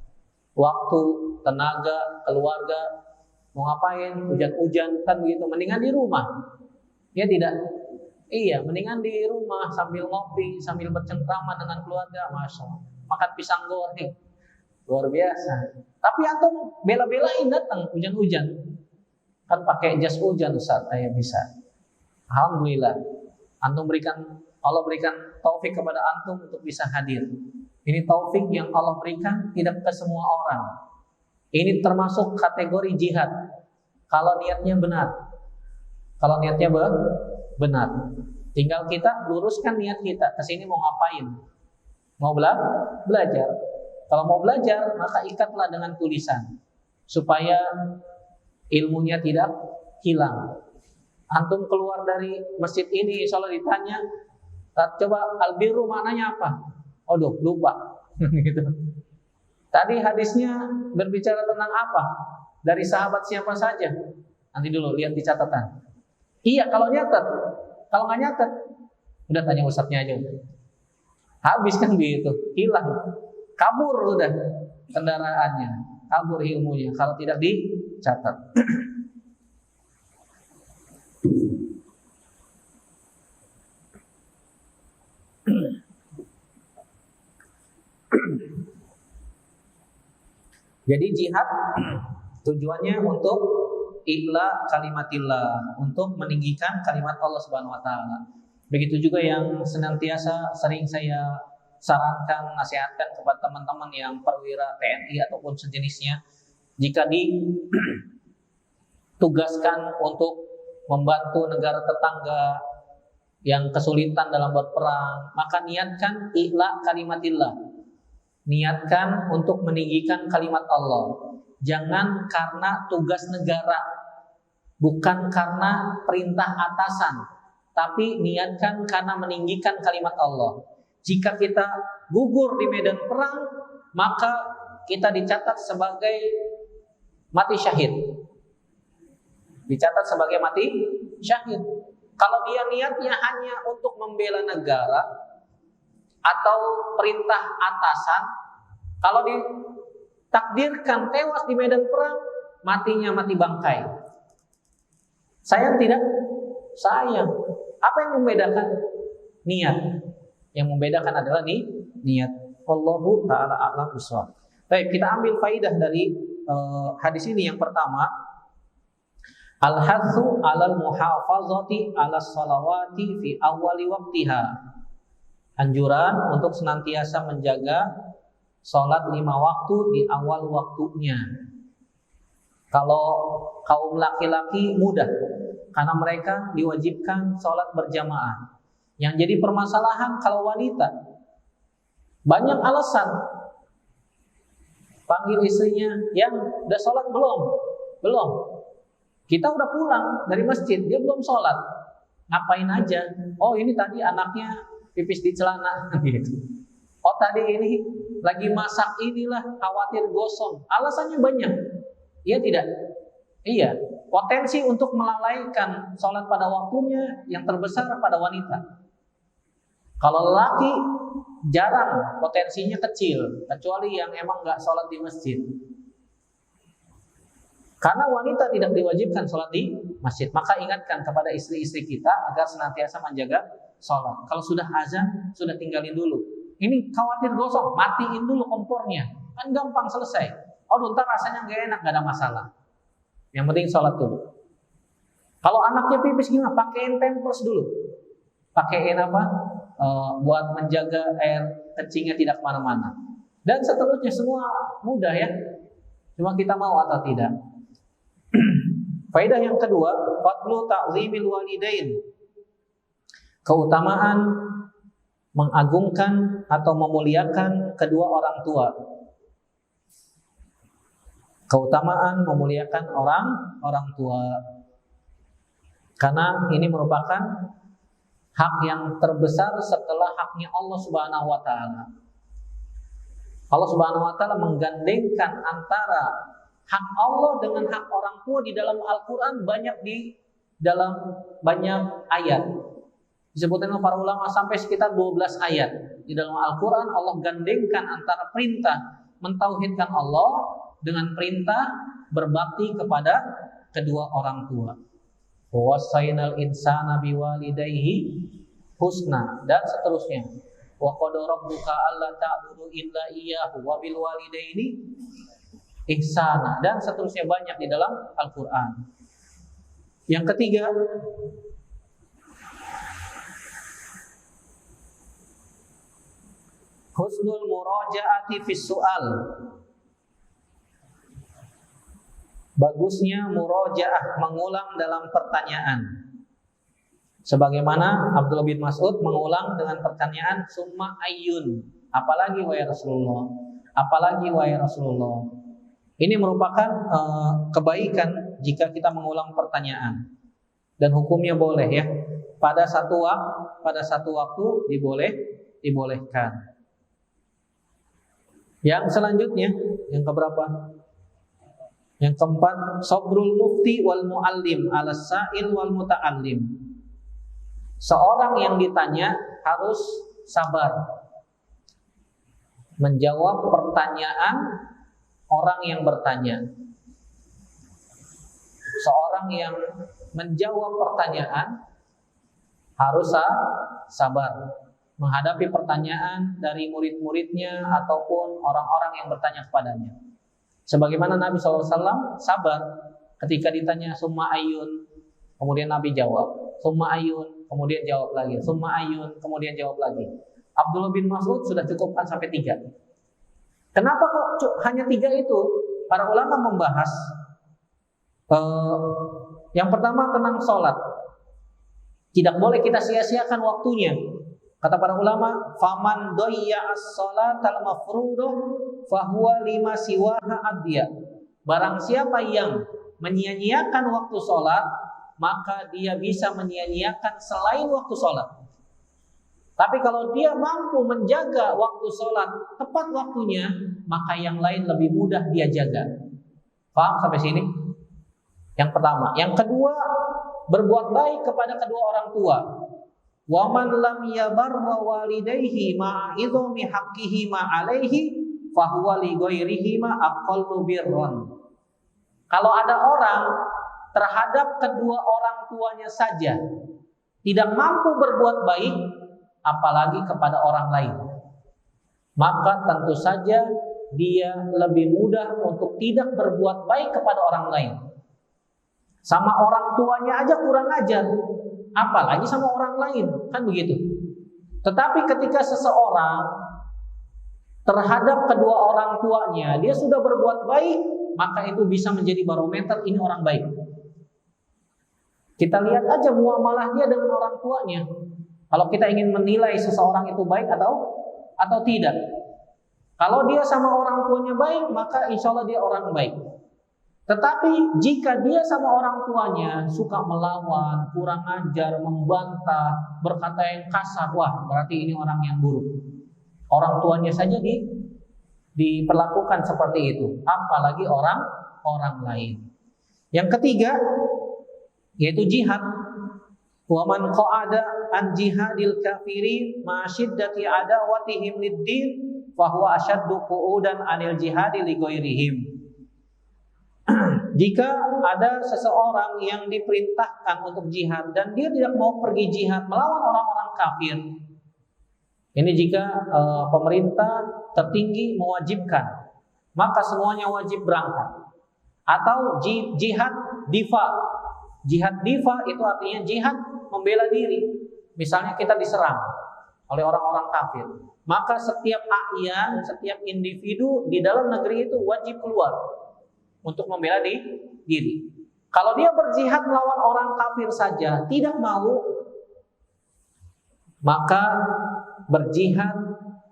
Waktu, tenaga, keluarga, mau ngapain, hujan-hujan kan gitu. Mendingan di rumah. Ya tidak? Iya, mendingan di rumah sambil ngopi, sambil bercengkrama dengan keluarga, masya Allah. Makan pisang goreng, luar biasa. Tapi antum bela-belain datang hujan-hujan, kan pakai jas hujan Ustaz, saya bisa. Alhamdulillah, Allah berikan taufik kepada antum untuk bisa hadir. Ini taufik yang Allah berikan tidak ke semua orang. Ini termasuk kategori jihad. Kalau niatnya benar, benar. Tinggal kita luruskan niat kita. Kesini mau ngapain? Mau belajar. Kalau mau belajar, maka ikatlah dengan tulisan supaya ilmunya tidak hilang. Antum keluar dari masjid ini, insya Allah ditanya, coba albirru maknanya apa? Aduh, lupa. Gitu. Tadi hadisnya berbicara tentang apa? Dari sahabat siapa saja? Nanti dulu lihat di catatan. Iya, kalau nyatet. Kalau nggak nyatet, udah tanya ustadznya aja. Habis kan gitu, hilang, kabur udah kendaraannya, kabur ilmunya. Kalau tidak dicatat. Jadi jihad tujuannya untuk i'la kalimatillah, untuk meninggikan kalimat Allah Subhanahu wa taala. Begitu juga yang senantiasa sering saya sarankan, nasihatkan kepada teman-teman yang perwira TNI ataupun sejenisnya, jika ditugaskan untuk membantu negara tetangga yang kesulitan dalam berperang, maka niatkan i'la kalimatillah. Niatkan untuk meninggikan kalimat Allah. Jangan karena tugas negara, bukan karena perintah atasan, tapi niatkan karena meninggikan kalimat Allah. Jika kita gugur di medan perang, maka kita dicatat sebagai mati syahid. Dicatat sebagai mati syahid. Kalau dia niatnya hanya untuk membela negara atau perintah atasan, kalau ditakdirkan tewas di medan perang, matinya mati bangkai. Sayang tidak? Sayang. Apa yang membedakan? Niat. Yang membedakan adalah niat. Wallahu ta'ala a'lam bishawab. Baik, kita ambil faidah dari hadis ini. Yang pertama, al-hadzu 'alal muhafazati 'alas shalawati fi awwali waqtiha. Anjuran untuk senantiasa menjaga sholat 5 waktu di awal waktunya. Kalau kaum laki-laki mudah, karena mereka diwajibkan sholat berjamaah. Yang jadi permasalahan kalau wanita, banyak alasan. Panggil istrinya, yang udah sholat belum? Belum. Kita udah pulang dari masjid, dia belum sholat. Ngapain aja? Oh, ini tadi anaknya pipis di celana gitu. Oh, tadi ini lagi masak inilah, khawatir gosong. Alasannya banyak. Iya tidak? Iya. Potensi untuk melalaikan sholat pada waktunya yang terbesar pada wanita. Kalau lelaki jarang, potensinya kecil, kecuali yang emang nggak sholat di masjid. Karena wanita tidak diwajibkan sholat di masjid, maka ingatkan kepada istri-istri kita agar senantiasa menjaga sholat. Kalau sudah azan, sudah tinggalin dulu. Ini khawatir gosong, matiin dulu kompornya. Kan gampang selesai. Oh, ntar rasanya gak enak, gak ada masalah. Yang penting sholat dulu. Kalau anaknya pipis gimana? Pakein pampers dulu. Pakein apa? Buat menjaga air kencingnya tidak kemana-mana. Dan seterusnya semua mudah ya. Cuma kita mau atau tidak. Faedah yang kedua, fadlu ta'zimil walidain. Keutamaan mengagungkan atau memuliakan kedua orang tua. Keutamaan memuliakan orang tua. Karena ini merupakan hak yang terbesar setelah haknya Allah Subhanahu wa taala. Allah Subhanahu wa taala menggandengkan antara hak Allah dengan hak orang tua di dalam Al-Qur'an di dalam banyak ayat. Disebutkan oleh para ulama sampai sekitar 12 ayat. Di dalam Al-Qur'an Allah gandengkan antara perintah mentauhidkan Allah dengan perintah berbakti kepada kedua orang tua. Wasainal insana biwalidayhi husna dan seterusnya. Wa qad rabbuka alla ta'budu illa iyyahu wa bil walidaini ihsana dan seterusnya, banyak di dalam Al-Qur'an. Yang ketiga, husnul murajaati fis su'al. Bagusnya murajaah, mengulang dalam pertanyaan. Sebagaimana Abdullah bin Mas'ud mengulang dengan pertanyaan summa ayyun. Apalagi wahai Rasulullah? Apalagi wahai Rasulullah? Ini merupakan kebaikan jika kita mengulang pertanyaan. Dan hukumnya boleh ya. Pada satu waktu dibolehkan. Yang selanjutnya, yang keberapa? Yang keempat, sabrul mufti wal muallim ala sa'il wal muta'allim. Seorang yang ditanya harus sabar menjawab pertanyaan orang yang bertanya. Seorang yang menjawab pertanyaan harus sabar menghadapi pertanyaan dari murid-muridnya ataupun orang-orang yang bertanya kepadanya. Sebagaimana Nabi SAW sabar ketika ditanya summa ayyun, kemudian Nabi jawab summa ayyun, kemudian jawab lagi summa ayyun, kemudian jawab lagi. Abdullah bin Mas'ud sudah cukupkan sampai 3. Kenapa kok hanya 3 itu? Para ulama membahas yang pertama tentang sholat. Tidak boleh kita sia-siakan waktunya. Kata para ulama, faman doyya as-sholatal mafruḍah fahuwa lima siwaha adya. Barang siapa yang menyia-nyiakan waktu sholat, maka dia bisa menyia-nyiakan selain waktu sholat. Tapi kalau dia mampu menjaga waktu sholat tepat waktunya, maka yang lain lebih mudah dia jaga. Paham sampai sini? Yang pertama. Yang kedua, berbuat baik kepada kedua orang tua. Wa man lam yabarra walidayhi ma'a idhami haqqihi ma 'alaihi fa huwa li ghairihi ma aqallu birran. Kalau ada orang terhadap kedua orang tuanya saja tidak mampu berbuat baik, apalagi kepada orang lain, maka tentu saja dia lebih mudah untuk tidak berbuat baik kepada orang lain. Sama orang tuanya aja kurang ajar, apalagi sama orang lain, kan begitu. Tetapi ketika seseorang terhadap kedua orang tuanya dia sudah berbuat baik, maka itu bisa menjadi barometer ini orang baik. Kita lihat aja muamalah dia dengan orang tuanya. Kalau kita ingin menilai seseorang itu baik atau tidak. Kalau dia sama orang tuanya baik, maka insya Allah dia orang baik. Tetapi jika dia sama orang tuanya suka melawan, kurang ajar, membantah, berkata yang kasar, wah berarti ini orang yang buruk. Orang tuanya saja diperlakukan seperti itu, apalagi orang lain. Yang ketiga yaitu jihad. Wa man qa'ada an jihadil kafirin ma syiddati adawatihim lid-din fa huwa ashaddu qu'udan anil jihadi li ghairihim. Jika ada seseorang yang diperintahkan untuk jihad dan dia tidak mau pergi jihad melawan orang-orang kafir, ini jika pemerintah tertinggi mewajibkan, maka semuanya wajib berangkat. Atau jihad difa. Jihad difa itu artinya jihad membela diri. Misalnya kita diserang oleh orang-orang kafir, maka setiap a'yan, setiap individu di dalam negeri itu wajib keluar untuk membela diri. Kalau dia berjihad melawan orang kafir saja tidak mau, maka berjihad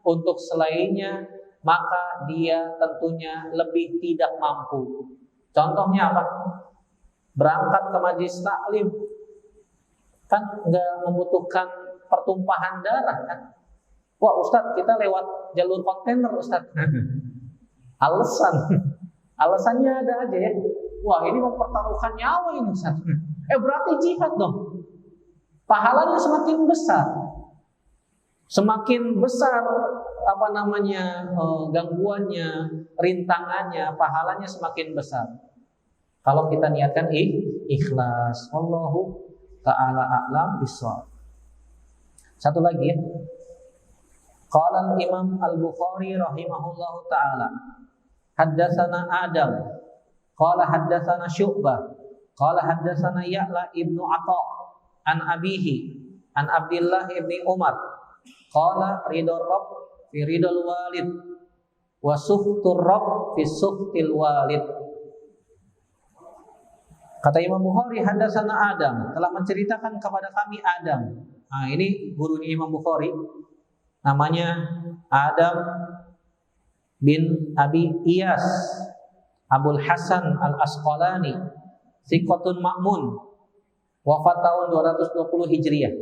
untuk selainnya, maka dia tentunya lebih tidak mampu. Contohnya apa? Berangkat ke majelis taklim kan nggak membutuhkan pertumpahan darah kan. Wah Ustadz, kita lewat jalur kontainer Ustadz. Alasannya ada aja ya. Wah ini mempertaruhkan nyawa ini Ustadz. Berarti jihad dong. Pahalanya semakin besar. Semakin besar gangguannya, rintangannya, pahalanya semakin besar. Kalau kita niatkan ikhlas. Wallahu ta'ala a'lam bishawab. Satu lagi ya. Qala al-Imam Al-Bukhari rahimahullahu ta'ala, haddatsana Adam, qala haddatsana Syu'bah, qala haddatsana Ya'la ibnu Atha an abihi an Abdullah ibni Umar, qala ridar rabb fi ridal walid wa sukhtur rabb fi sukhtil walid. Kata Imam Bukhari, haddatsana Adam, telah menceritakan kepada kami Adam. Nah, ini gurunya Imam Bukhari, namanya Adam bin Abi Iyas Abul Hasan Al-Asqalani, thiqatun ma'mun, wafat tahun 220 Hijriah.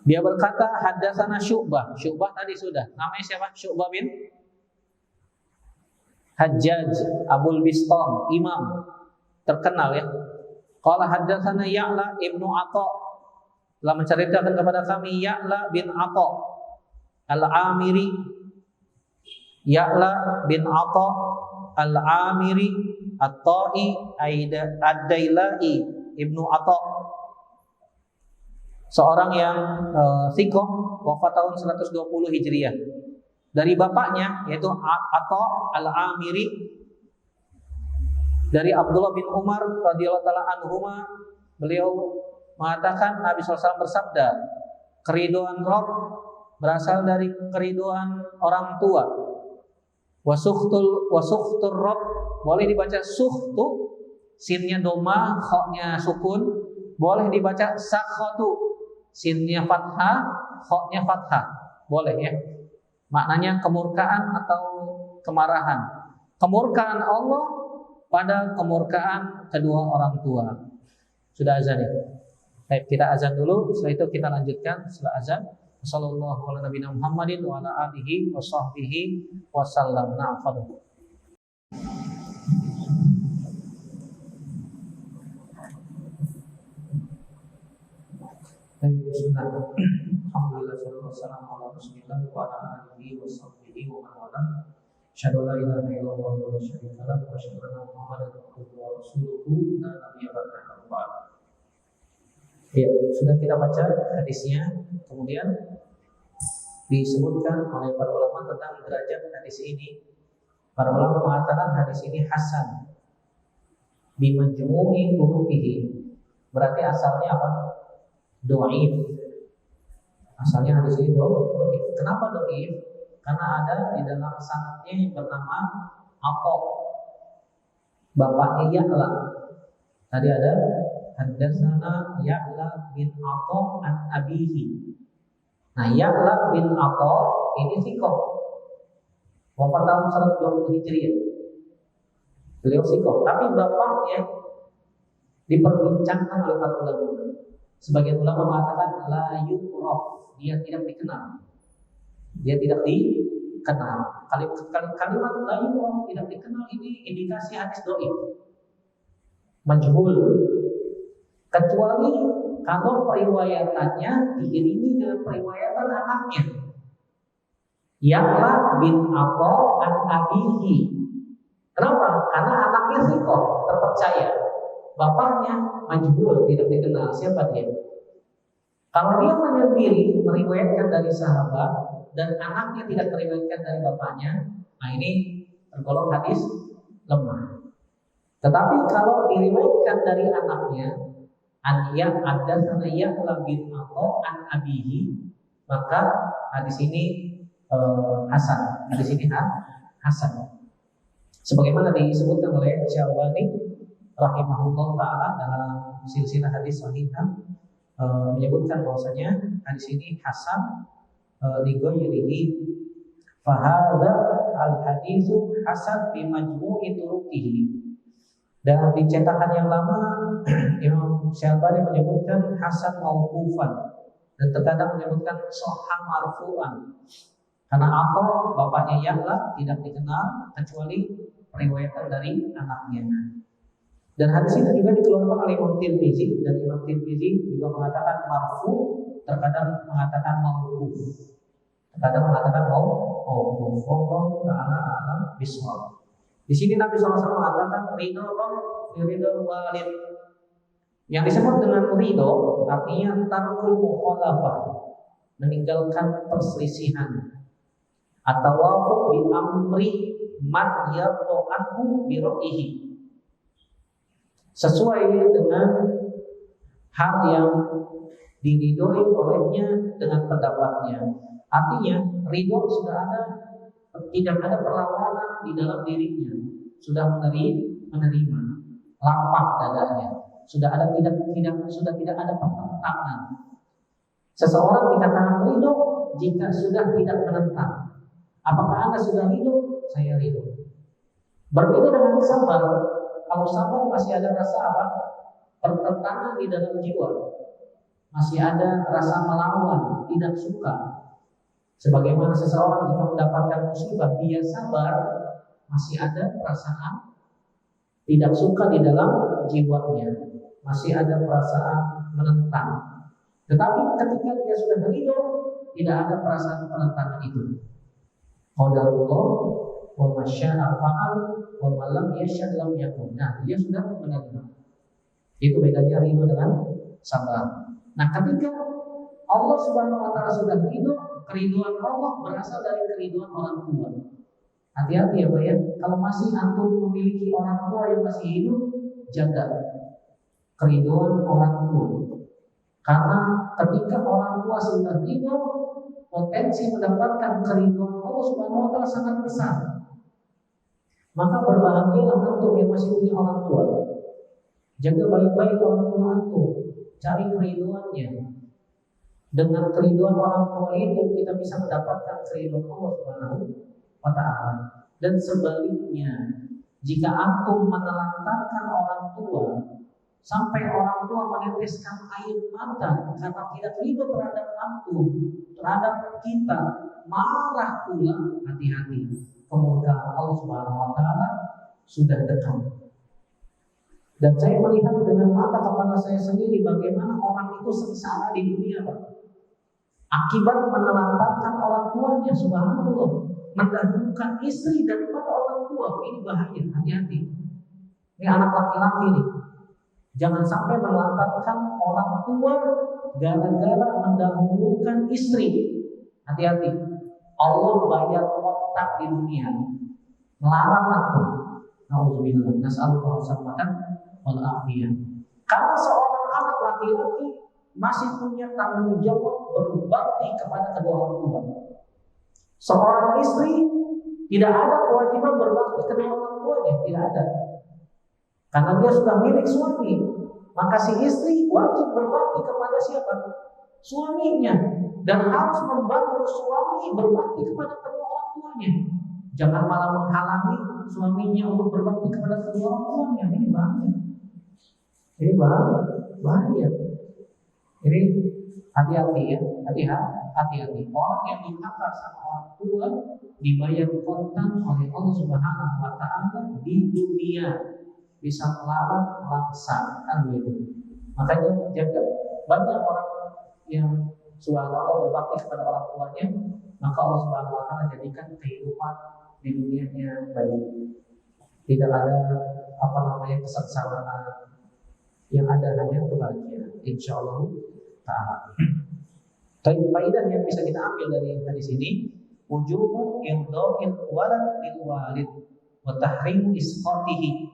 Dia berkata, haddatsana Syu'bah. Syu'bah tadi sudah. Namanya siapa? Syu'bah bin Hajjaj Abul Bistam, imam terkenal ya. Qala haddatsana Ya'la ibnu Atha, telah menceritakan kepada kami Ya'la bin Atha Al-Amiri, Ya'la bin Atha Al-Amiri At-Ta'i Ad-Dailai ibnu Atha, seorang yang thiqah, wafat tahun 120 Hijriah. Dari bapaknya yaitu Atha Al-Amiri, dari Abdullah bin Umar radhiyallahu taala anhuma, beliau mengatakan Nabi SAW bersabda, keriduan Rabb berasal dari keriduan orang tua. Wasukhtur Rabb, boleh dibaca sukhtu, sinnya doma, khoknya sukun. Boleh dibaca sakhatu, sinnya fathah, khoknya fathah. Boleh ya. Maknanya kemurkaan atau kemarahan. Kemurkaan Allah pada kemurkaan kedua orang tua. Sudah azan ya? Baik, kita azan dulu, setelah itu kita lanjutkan setelah azan. Sallallahu ala nabiyina Muhammadin wa ala alihi wa sahbihi wa sallam. Na'afadu. Alhamdulillah, wassalamu ala rasulillah wa ala alihi wa sahbihi wa man wala. Asyhadu an la ilaha illallah wa la syarika lahu wa asyhadu anna Muhammadan abduhu wa rasuluhu la nabiyya ba'dahu. Ya, sudah kita baca hadisnya. Kemudian disebutkan oleh para ulama tentang derajat hadis ini. Para ulama mengatakan hadis ini hasan bi majmu'i turuqihi. Berarti asalnya apa? Dhaif. Asalnya hadis ini dhaif. Kenapa dhaif? Karena ada di dalam sanadnya yang bernama Atha, bapaknya Ya'la. Tadi ada haddatsana Ya'la bin Atha an abihi. Nah, Ya'la bin Atha ini thiqah, wafat tahun 120 Hijriah. Beliau thiqah, tapi bapaknya diperbincangkan oleh para ulama. Sebagian ulama mengatakan la yu'raf, dia tidak dikenal. Dia tidak dikenal. Kalimat la yu'raf, tidak dikenal, ini indikasi hadis dhaif, majhul. Kecuali kalau periwayatannya diiringi dengan periwayatan anaknya. Ya'la bin Atha an abihi. Kenapa? Karena anaknya thiqah, terpercaya. Bapaknya majhul, tidak dikenal siapa dia. Kalau dia menyendiri meriwayatkan dari sahabat dan anaknya tidak meriwayatkan dari bapaknya, nah ini tergolong hadis lemah. Tetapi kalau diriwayatkan dari anaknya, haddatsana Ya'la bin Atha an abihi, maka hadis ini hasan. Hadis ini hasan. Sebagaimana disebutkan oleh Syalbani rahimahullah taala dalam silsilah hadis sahihah, menyebutkan bahwasanya hadis ini hasan li ghairihi, fa hadza al haditsu hasan bi majmu'i turuqihi. Dan di cetakan yang lama Imam Syalbani menyebutkan hasan mauqufan dan terkadang menyebutkan sahih marfu'an. Karena Atha bapaknya Ya'la tidak dikenal kecuali riwayatan dari anaknya. Dan hadis itu juga dikeluarkan oleh Imam Tirmizi, dan Imam Tirmizi juga mengatakan marfu, terkadang mengatakan mauquf. Terkadang mengatakan mauquf. Allah taala alam bisawab. Di sini Nabi SAW mengatakan ridho walid. Yang disebut dengan ridho artinya tarkul mukhalafah, meninggalkan perselisihan. Atau wafaq bi amri man yadhu anhu bi ra'yihi, sesuai dengan hal yang diridhoi olehnya dengan pendapatnya. Artinya ridho sudah ada, tidak ada perlawanan di dalam dirinya, sudah menerima, lapang dadanya, sudah tidak ada pertentangan. Seseorang dikatakan ridho jika sudah tidak menentang. Apakah Anda sudah ridho? Saya ridho. Berbeda dengan sabar. Kalau sabar masih ada rasa apa? Pertentangan di dalam jiwa. Masih ada rasa melawan, tidak suka. Sebagaimana seseorang jika mendapatkan musibah, dia sabar, masih ada perasaan tidak suka di dalam jiwanya. Masih ada perasaan menentang. Tetapi ketika dia sudah ridho, tidak ada perasaan penentangan itu. Qadarullah wa masya'a fa'al wa ma lam yasha' lam yakun. Nah, dia sudah menerima. Itu bedanya ridho dengan sabar. Nah, ketika Allah Subhanahu wa taala sudah ridho, keriduan Allah berasal dari keriduan orang tua. Hati-hati ya Pak ya, kalau masih antum memiliki orang tua yang masih hidup, jaga keriduan orang tua. Karena ketika orang tua sudah ridho, potensi mendapatkan keriduan Allah Subhanahu wa taala sangat besar. Maka berbahagialah antum yang masih punya orang tua. Jaga baik-baik orang tua antum, cari keriduannya. Dengan keriduan orang tua itu kita bisa mendapatkan keriduan Allah Subhanahu wa taala. Dan sebaliknya, jika antum menelantarkan orang tua sampai orang tua meneteskan air mata karena tidak ridho terhadap antum, terhadap kita, marah pula, hati-hati, kemurkaan Allah Subhanahu wa taala sudah dekat. Dan saya melihat dengan mata kepala saya sendiri bagaimana orang itu sengsara di dunia, Pak. Akibat menelantarkan orang tuanya, subhanallah, mendahulukan istri daripada orang tua. Ini bahaya, hati-hati. Ini anak laki-laki nih. Jangan sampai menelantarkan orang tua gara-gara mendahulukan istri. Hati-hati. Allah bayar kontak di dunia. Melarang antum. Nauzubillah. Nas'alullah salamatan wal afiyah. Karena seorang anak laki-laki masih punya tanggung jawab berbakti kepada kedua orang tua. Seorang istri tidak ada kewajiban berbakti kedua orang tuanya, tidak ada. Karena dia sudah milik suami, maka si istri wajib berbakti kepada siapa? Suaminya, dan harus membantu suami berbakti kepada kedua orang tuanya. Jangan malah menghalangi suaminya untuk berbakti kepada kedua orang tuanya. Ini bahaya. Ini bahaya. Ini hati-hati ya, hati-hati. Orang yang durhaka sama orang tua dibayar kontan oleh Allah Subhanahu wa taala di dunia. Bisa melarang laksa, kan begitu. Makanya jaga. Banyak orang yang subhanallah berbakti kepada orang tuanya, maka Allah Subhanahu wa taala jadikan kehidupan di dunianya baik. Tidak ada kesengsaraan, yang ada hanya kebahagiaan, insyaallah taala. Tapi faedah yang bisa kita ambil dari hadis ini, wujubu irda'il walad lil walid wa tahrim isqatihi.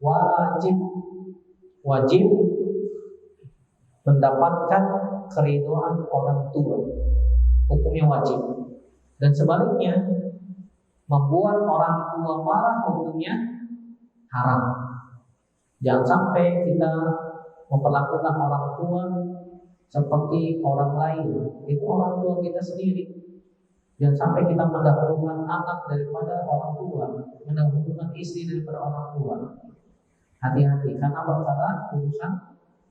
Wajib mendapatkan keridhaan orang tua, hukumnya wajib. Dan sebaliknya, membuat orang tua marah hukumnya haram. Jangan sampai kita memperlakukan orang tua seperti orang lain. Itu orang tua kita sendiri. Jangan sampai kita mendahulukan anak daripada orang tua, mendahulukan istri daripada orang tua. Hati-hati karena perkara urusan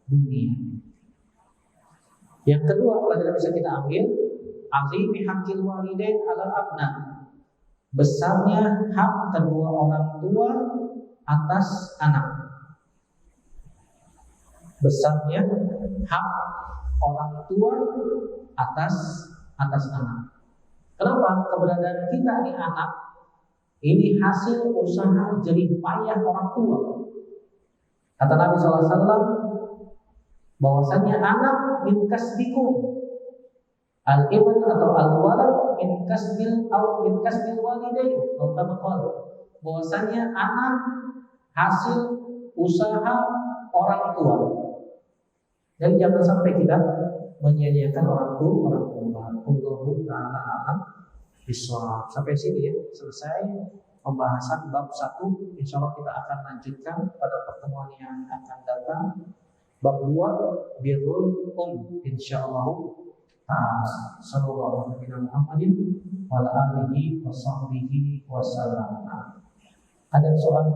dunia. Yang kedua pelajaran bisa kita ambil, azimi haqqil walidain 'alal abna. Besarnya hak kedua orang tua atas anak. Besarnya hak orang tua atas anak. Kenapa? Keberadaan kita ini anak ini hasil usaha jerih payah orang tua. Kata Nabi SAW bahwasanya anak min kasbikum, al-ibn atau al-walad min kasbil walidain. Bahwasanya anak hasil usaha orang tua. Dan jangan sampai kita menyia-nyiakan orang tua. Allahu ta'ala a'lam bishawab. Sampai sini ya, selesai pembahasan bab 1. Insyaallah kita akan lanjutkan pada pertemuan yang akan datang. Bab 2 birrul insyaallah ta'ala. Sallallahu alaihi Muhammadin wa ala alihi wa sahbihi wasallam. Ada soal?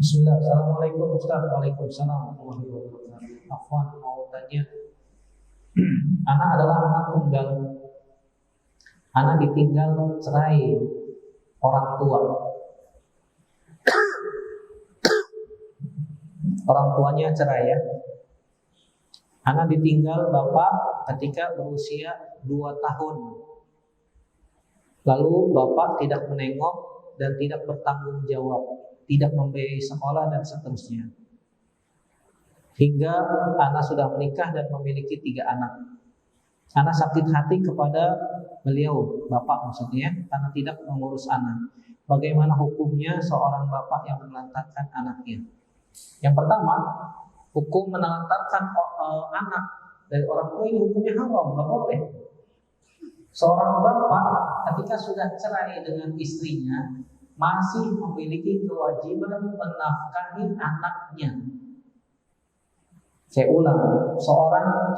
Bismillah. Assalamualaikum Ustaz. Waalaikumsalam warahmatullahi wabarakatuh. Afwan, mau tanya. Anak adalah anak tunggal. Anak ditinggal cerai orang tua. Orang tuanya cerai ya. Anak ditinggal bapak ketika berusia 2 tahun. Lalu bapak tidak menengok dan tidak bertanggung jawab, tidak membiayai sekolah dan seterusnya. Hingga anak sudah menikah dan memiliki 3 anak. Anak sakit hati kepada beliau, bapak maksudnya, karena tidak mengurus anak. Bagaimana hukumnya seorang bapak yang menelantarkan anaknya? Yang pertama, hukum menelantarkan anak dari orang tua ini hukumnya haram, nggak boleh. Seorang bapak ketika sudah cerai dengan istrinya masih memiliki kewajiban menafkahi anaknya. Saya ulang, seorang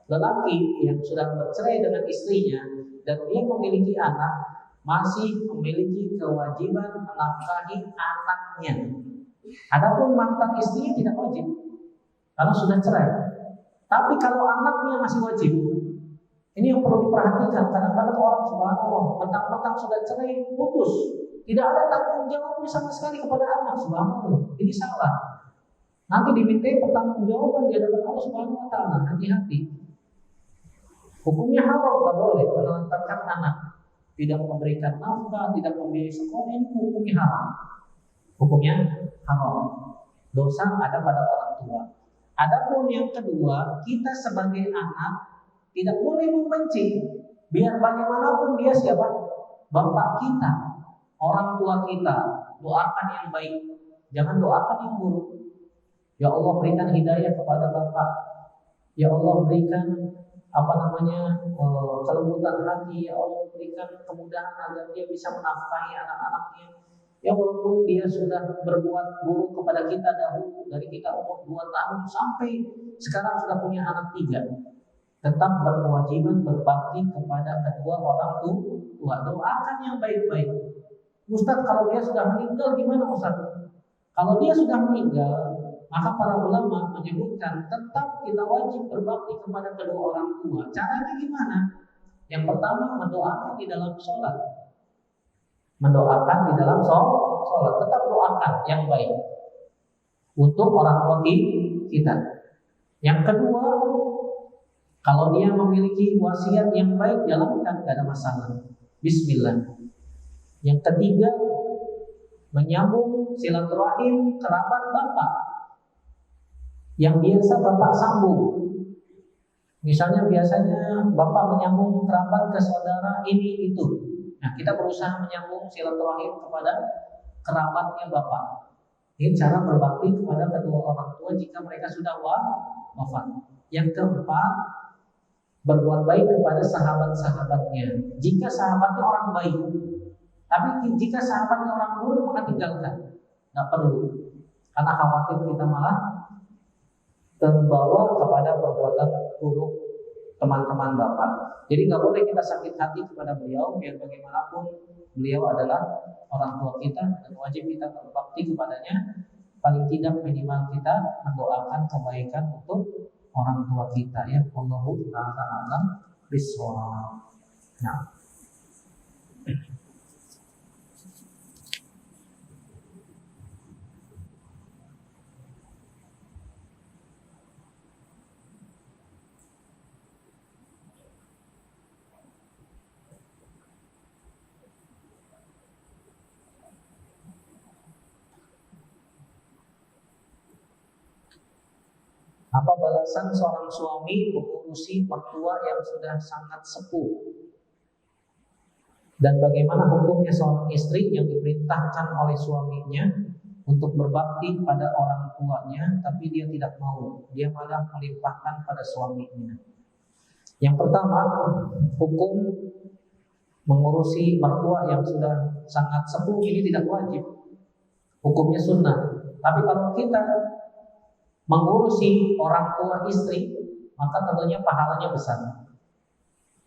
lelaki yang sudah bercerai dengan istrinya dan dia memiliki anak masih memiliki kewajiban menafkahi anaknya. Adapun mantan istrinya tidak wajib karena sudah cerai. Tapi kalau anaknya masih wajib. Ini yang perlu diperhatikan. Kadang-kadang orang subhanallah mentang-mentang sudah cerai putus, tidak ada tanggung jawabnya sama sekali kepada anak. Subhanallah, ini salah. Nanti dimintai pertanggungjawaban di hadapan Allah Subhanahu wa taala. Hati-hati. Hukumnya haram, tidak boleh menelantarkan anak, tidak memberikan nafkah, tidak membiayai sekolah, ini hukumnya haram. Hukumnya haram. Dosa ada pada orang tua. Adapun yang kedua, kita sebagai anak tidak boleh membenci. Biar bagaimanapun dia siapa? Bapak kita, orang tua kita. Doakan yang baik, jangan doakan yang buruk. Ya Allah berikan hidayah kepada bapak. Ya Allah berikan kelembutan hati. Ya Allah berikan kemudahan agar dia bisa menafkahi anak-anaknya. Ya walaupun dia sudah berbuat buruk kepada kita dahulu, dari kita umur 2 tahun sampai sekarang sudah punya anak 3. Tetap berkewajiban berbakti kepada kedua orang tua. Doakan yang baik-baik. Ustaz, kalau dia sudah meninggal gimana Ustaz? Kalau dia sudah meninggal, maka para ulama menyebutkan tetap kita wajib berbakti kepada kedua orang tua. Caranya gimana? Yang pertama, mendoakan di dalam sholat. Mendoakan di dalam sholat. Tetap doakan yang baik untuk orang tua kita. Yang kedua, kalau dia memiliki wasiat yang baik, jalankan, tidak ada masalah. Bismillah. Yang ketiga, menyambung silaturahim kerabat bapak yang biasa bapak sambung. Misalnya biasanya bapak menyambung kerabat ke saudara ini itu. Nah, kita berusaha menyambung silaturahim kepada kerabatnya bapak. Ini cara berbakti kepada kedua orang tua jika mereka sudah wafat. Yang keempat, berbuat baik kepada sahabat-sahabatnya. Jika sahabatnya orang baik, tapi jika sahabatnya orang buruk maka tinggalkan. Nggak perlu, karena khawatir kita malah terbawa kepada perbuatan buruk teman-teman bapak. Jadi nggak boleh kita sakit hati kepada beliau, biar bagaimanapun beliau adalah orang tua kita dan wajib kita berbakti kepadanya. Paling tidak minimal kita mendoakan kebaikan untuk orang tua kita ya. Wallahu ta'ala a'lam bishawab. Nah, apa balasan seorang suami mengurusi mertua yang sudah sangat sepuh? Dan bagaimana hukumnya seorang istri yang diperintahkan oleh suaminya untuk berbakti pada orang tuanya, tapi dia tidak mau, dia malah melimpahkan pada suaminya? Yang pertama, hukum mengurusi mertua yang sudah sangat sepuh ini tidak wajib, hukumnya sunnah. Tapi kalau kita mengurusi orang tua istri, maka tentunya pahalanya besar.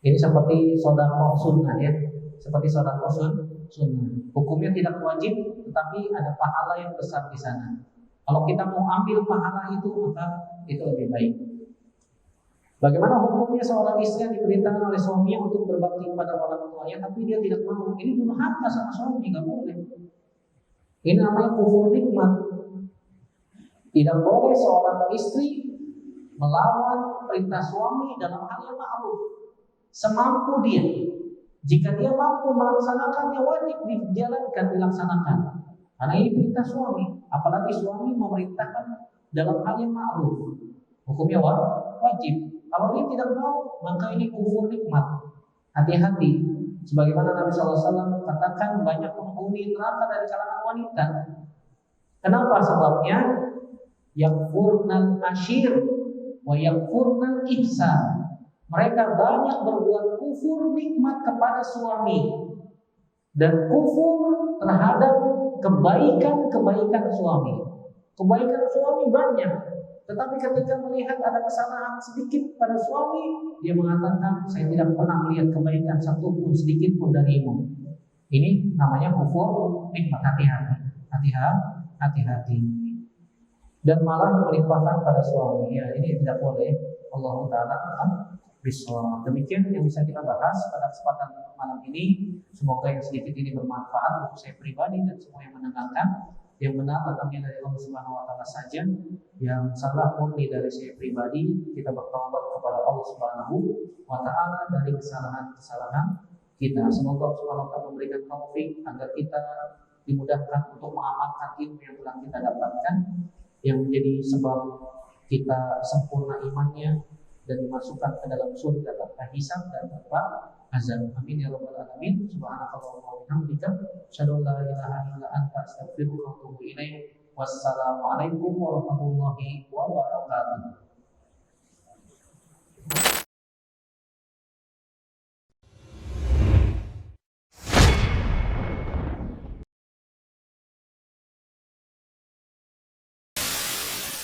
Ini seperti sedekah sunnah ya, seperti sedekah sunnah. Hukumnya tidak wajib, tetapi ada pahala yang besar di sana. Kalau kita mau ambil pahala itu, maka itu lebih baik. Bagaimana hukumnya seorang istri yang diperintahkan oleh suaminya untuk berbakti kepada orang tuanya, tapi dia tidak mau? Ini durhaka sama suami, nggak boleh. Ini namanya kufur nikmat. Tidak boleh seorang istri melawan perintah suami dalam hal yang ma'ruf semampu dia. Jika dia mampu melaksanakannya, wajib dijalankan, dilaksanakan. Karena ini perintah suami. Apalagi suami memerintahkan dalam hal yang ma'ruf, hukumnya wajib. Kalau dia tidak mau, maka ini kufur nikmat. Hati-hati. Sebagaimana Nabi SAW katakan, banyak penghuni neraka dari kalangan wanita. Kenapa? Sebabnya yakfurnal ashir wa yakfurnal ihsan. Mereka banyak berbuat kufur nikmat kepada suami dan kufur terhadap kebaikan-kebaikan suami. Kebaikan suami banyak, tetapi ketika melihat ada kesalahan sedikit pada suami, dia mengatakan, saya tidak pernah melihat kebaikan satupun sedikit pun darimu. Ini namanya kufur nikmat. Hati-hati. Dan malah melimpahkan pada suami. Ya, ini tidak boleh. Allah Ta'ala bishawab. Demikian yang bisa kita bahas pada kesempatan malam ini. Semoga yang sedikit ini bermanfaat untuk saya pribadi dan semua yang mendengarkan. Yang benar datangnya dari Allah Subhanahu wa Ta'ala saja. Yang salah murni dari saya pribadi. Kita bertaubat kepada Allah Subhanahu wa Ta'ala dari kesalahan-kesalahan kita. Semoga Allah Subhanahu wa Ta'ala memberikan taufik agar kita dimudahkan untuk mengamalkan ilmu yang telah kita dapatkan, yang menjadi sebab kita sempurna imannya dan dimasukkan ke dalam surga tanpa hisab dan tanpa azab. Amin ya rabbal alamin. Subhanakallahumma wa bihamdika, asyhadu an la ilaha illa anta, astaghfiruka wa atubu ilaik. Wassalamualaikum warahmatullahi wabarakatuh.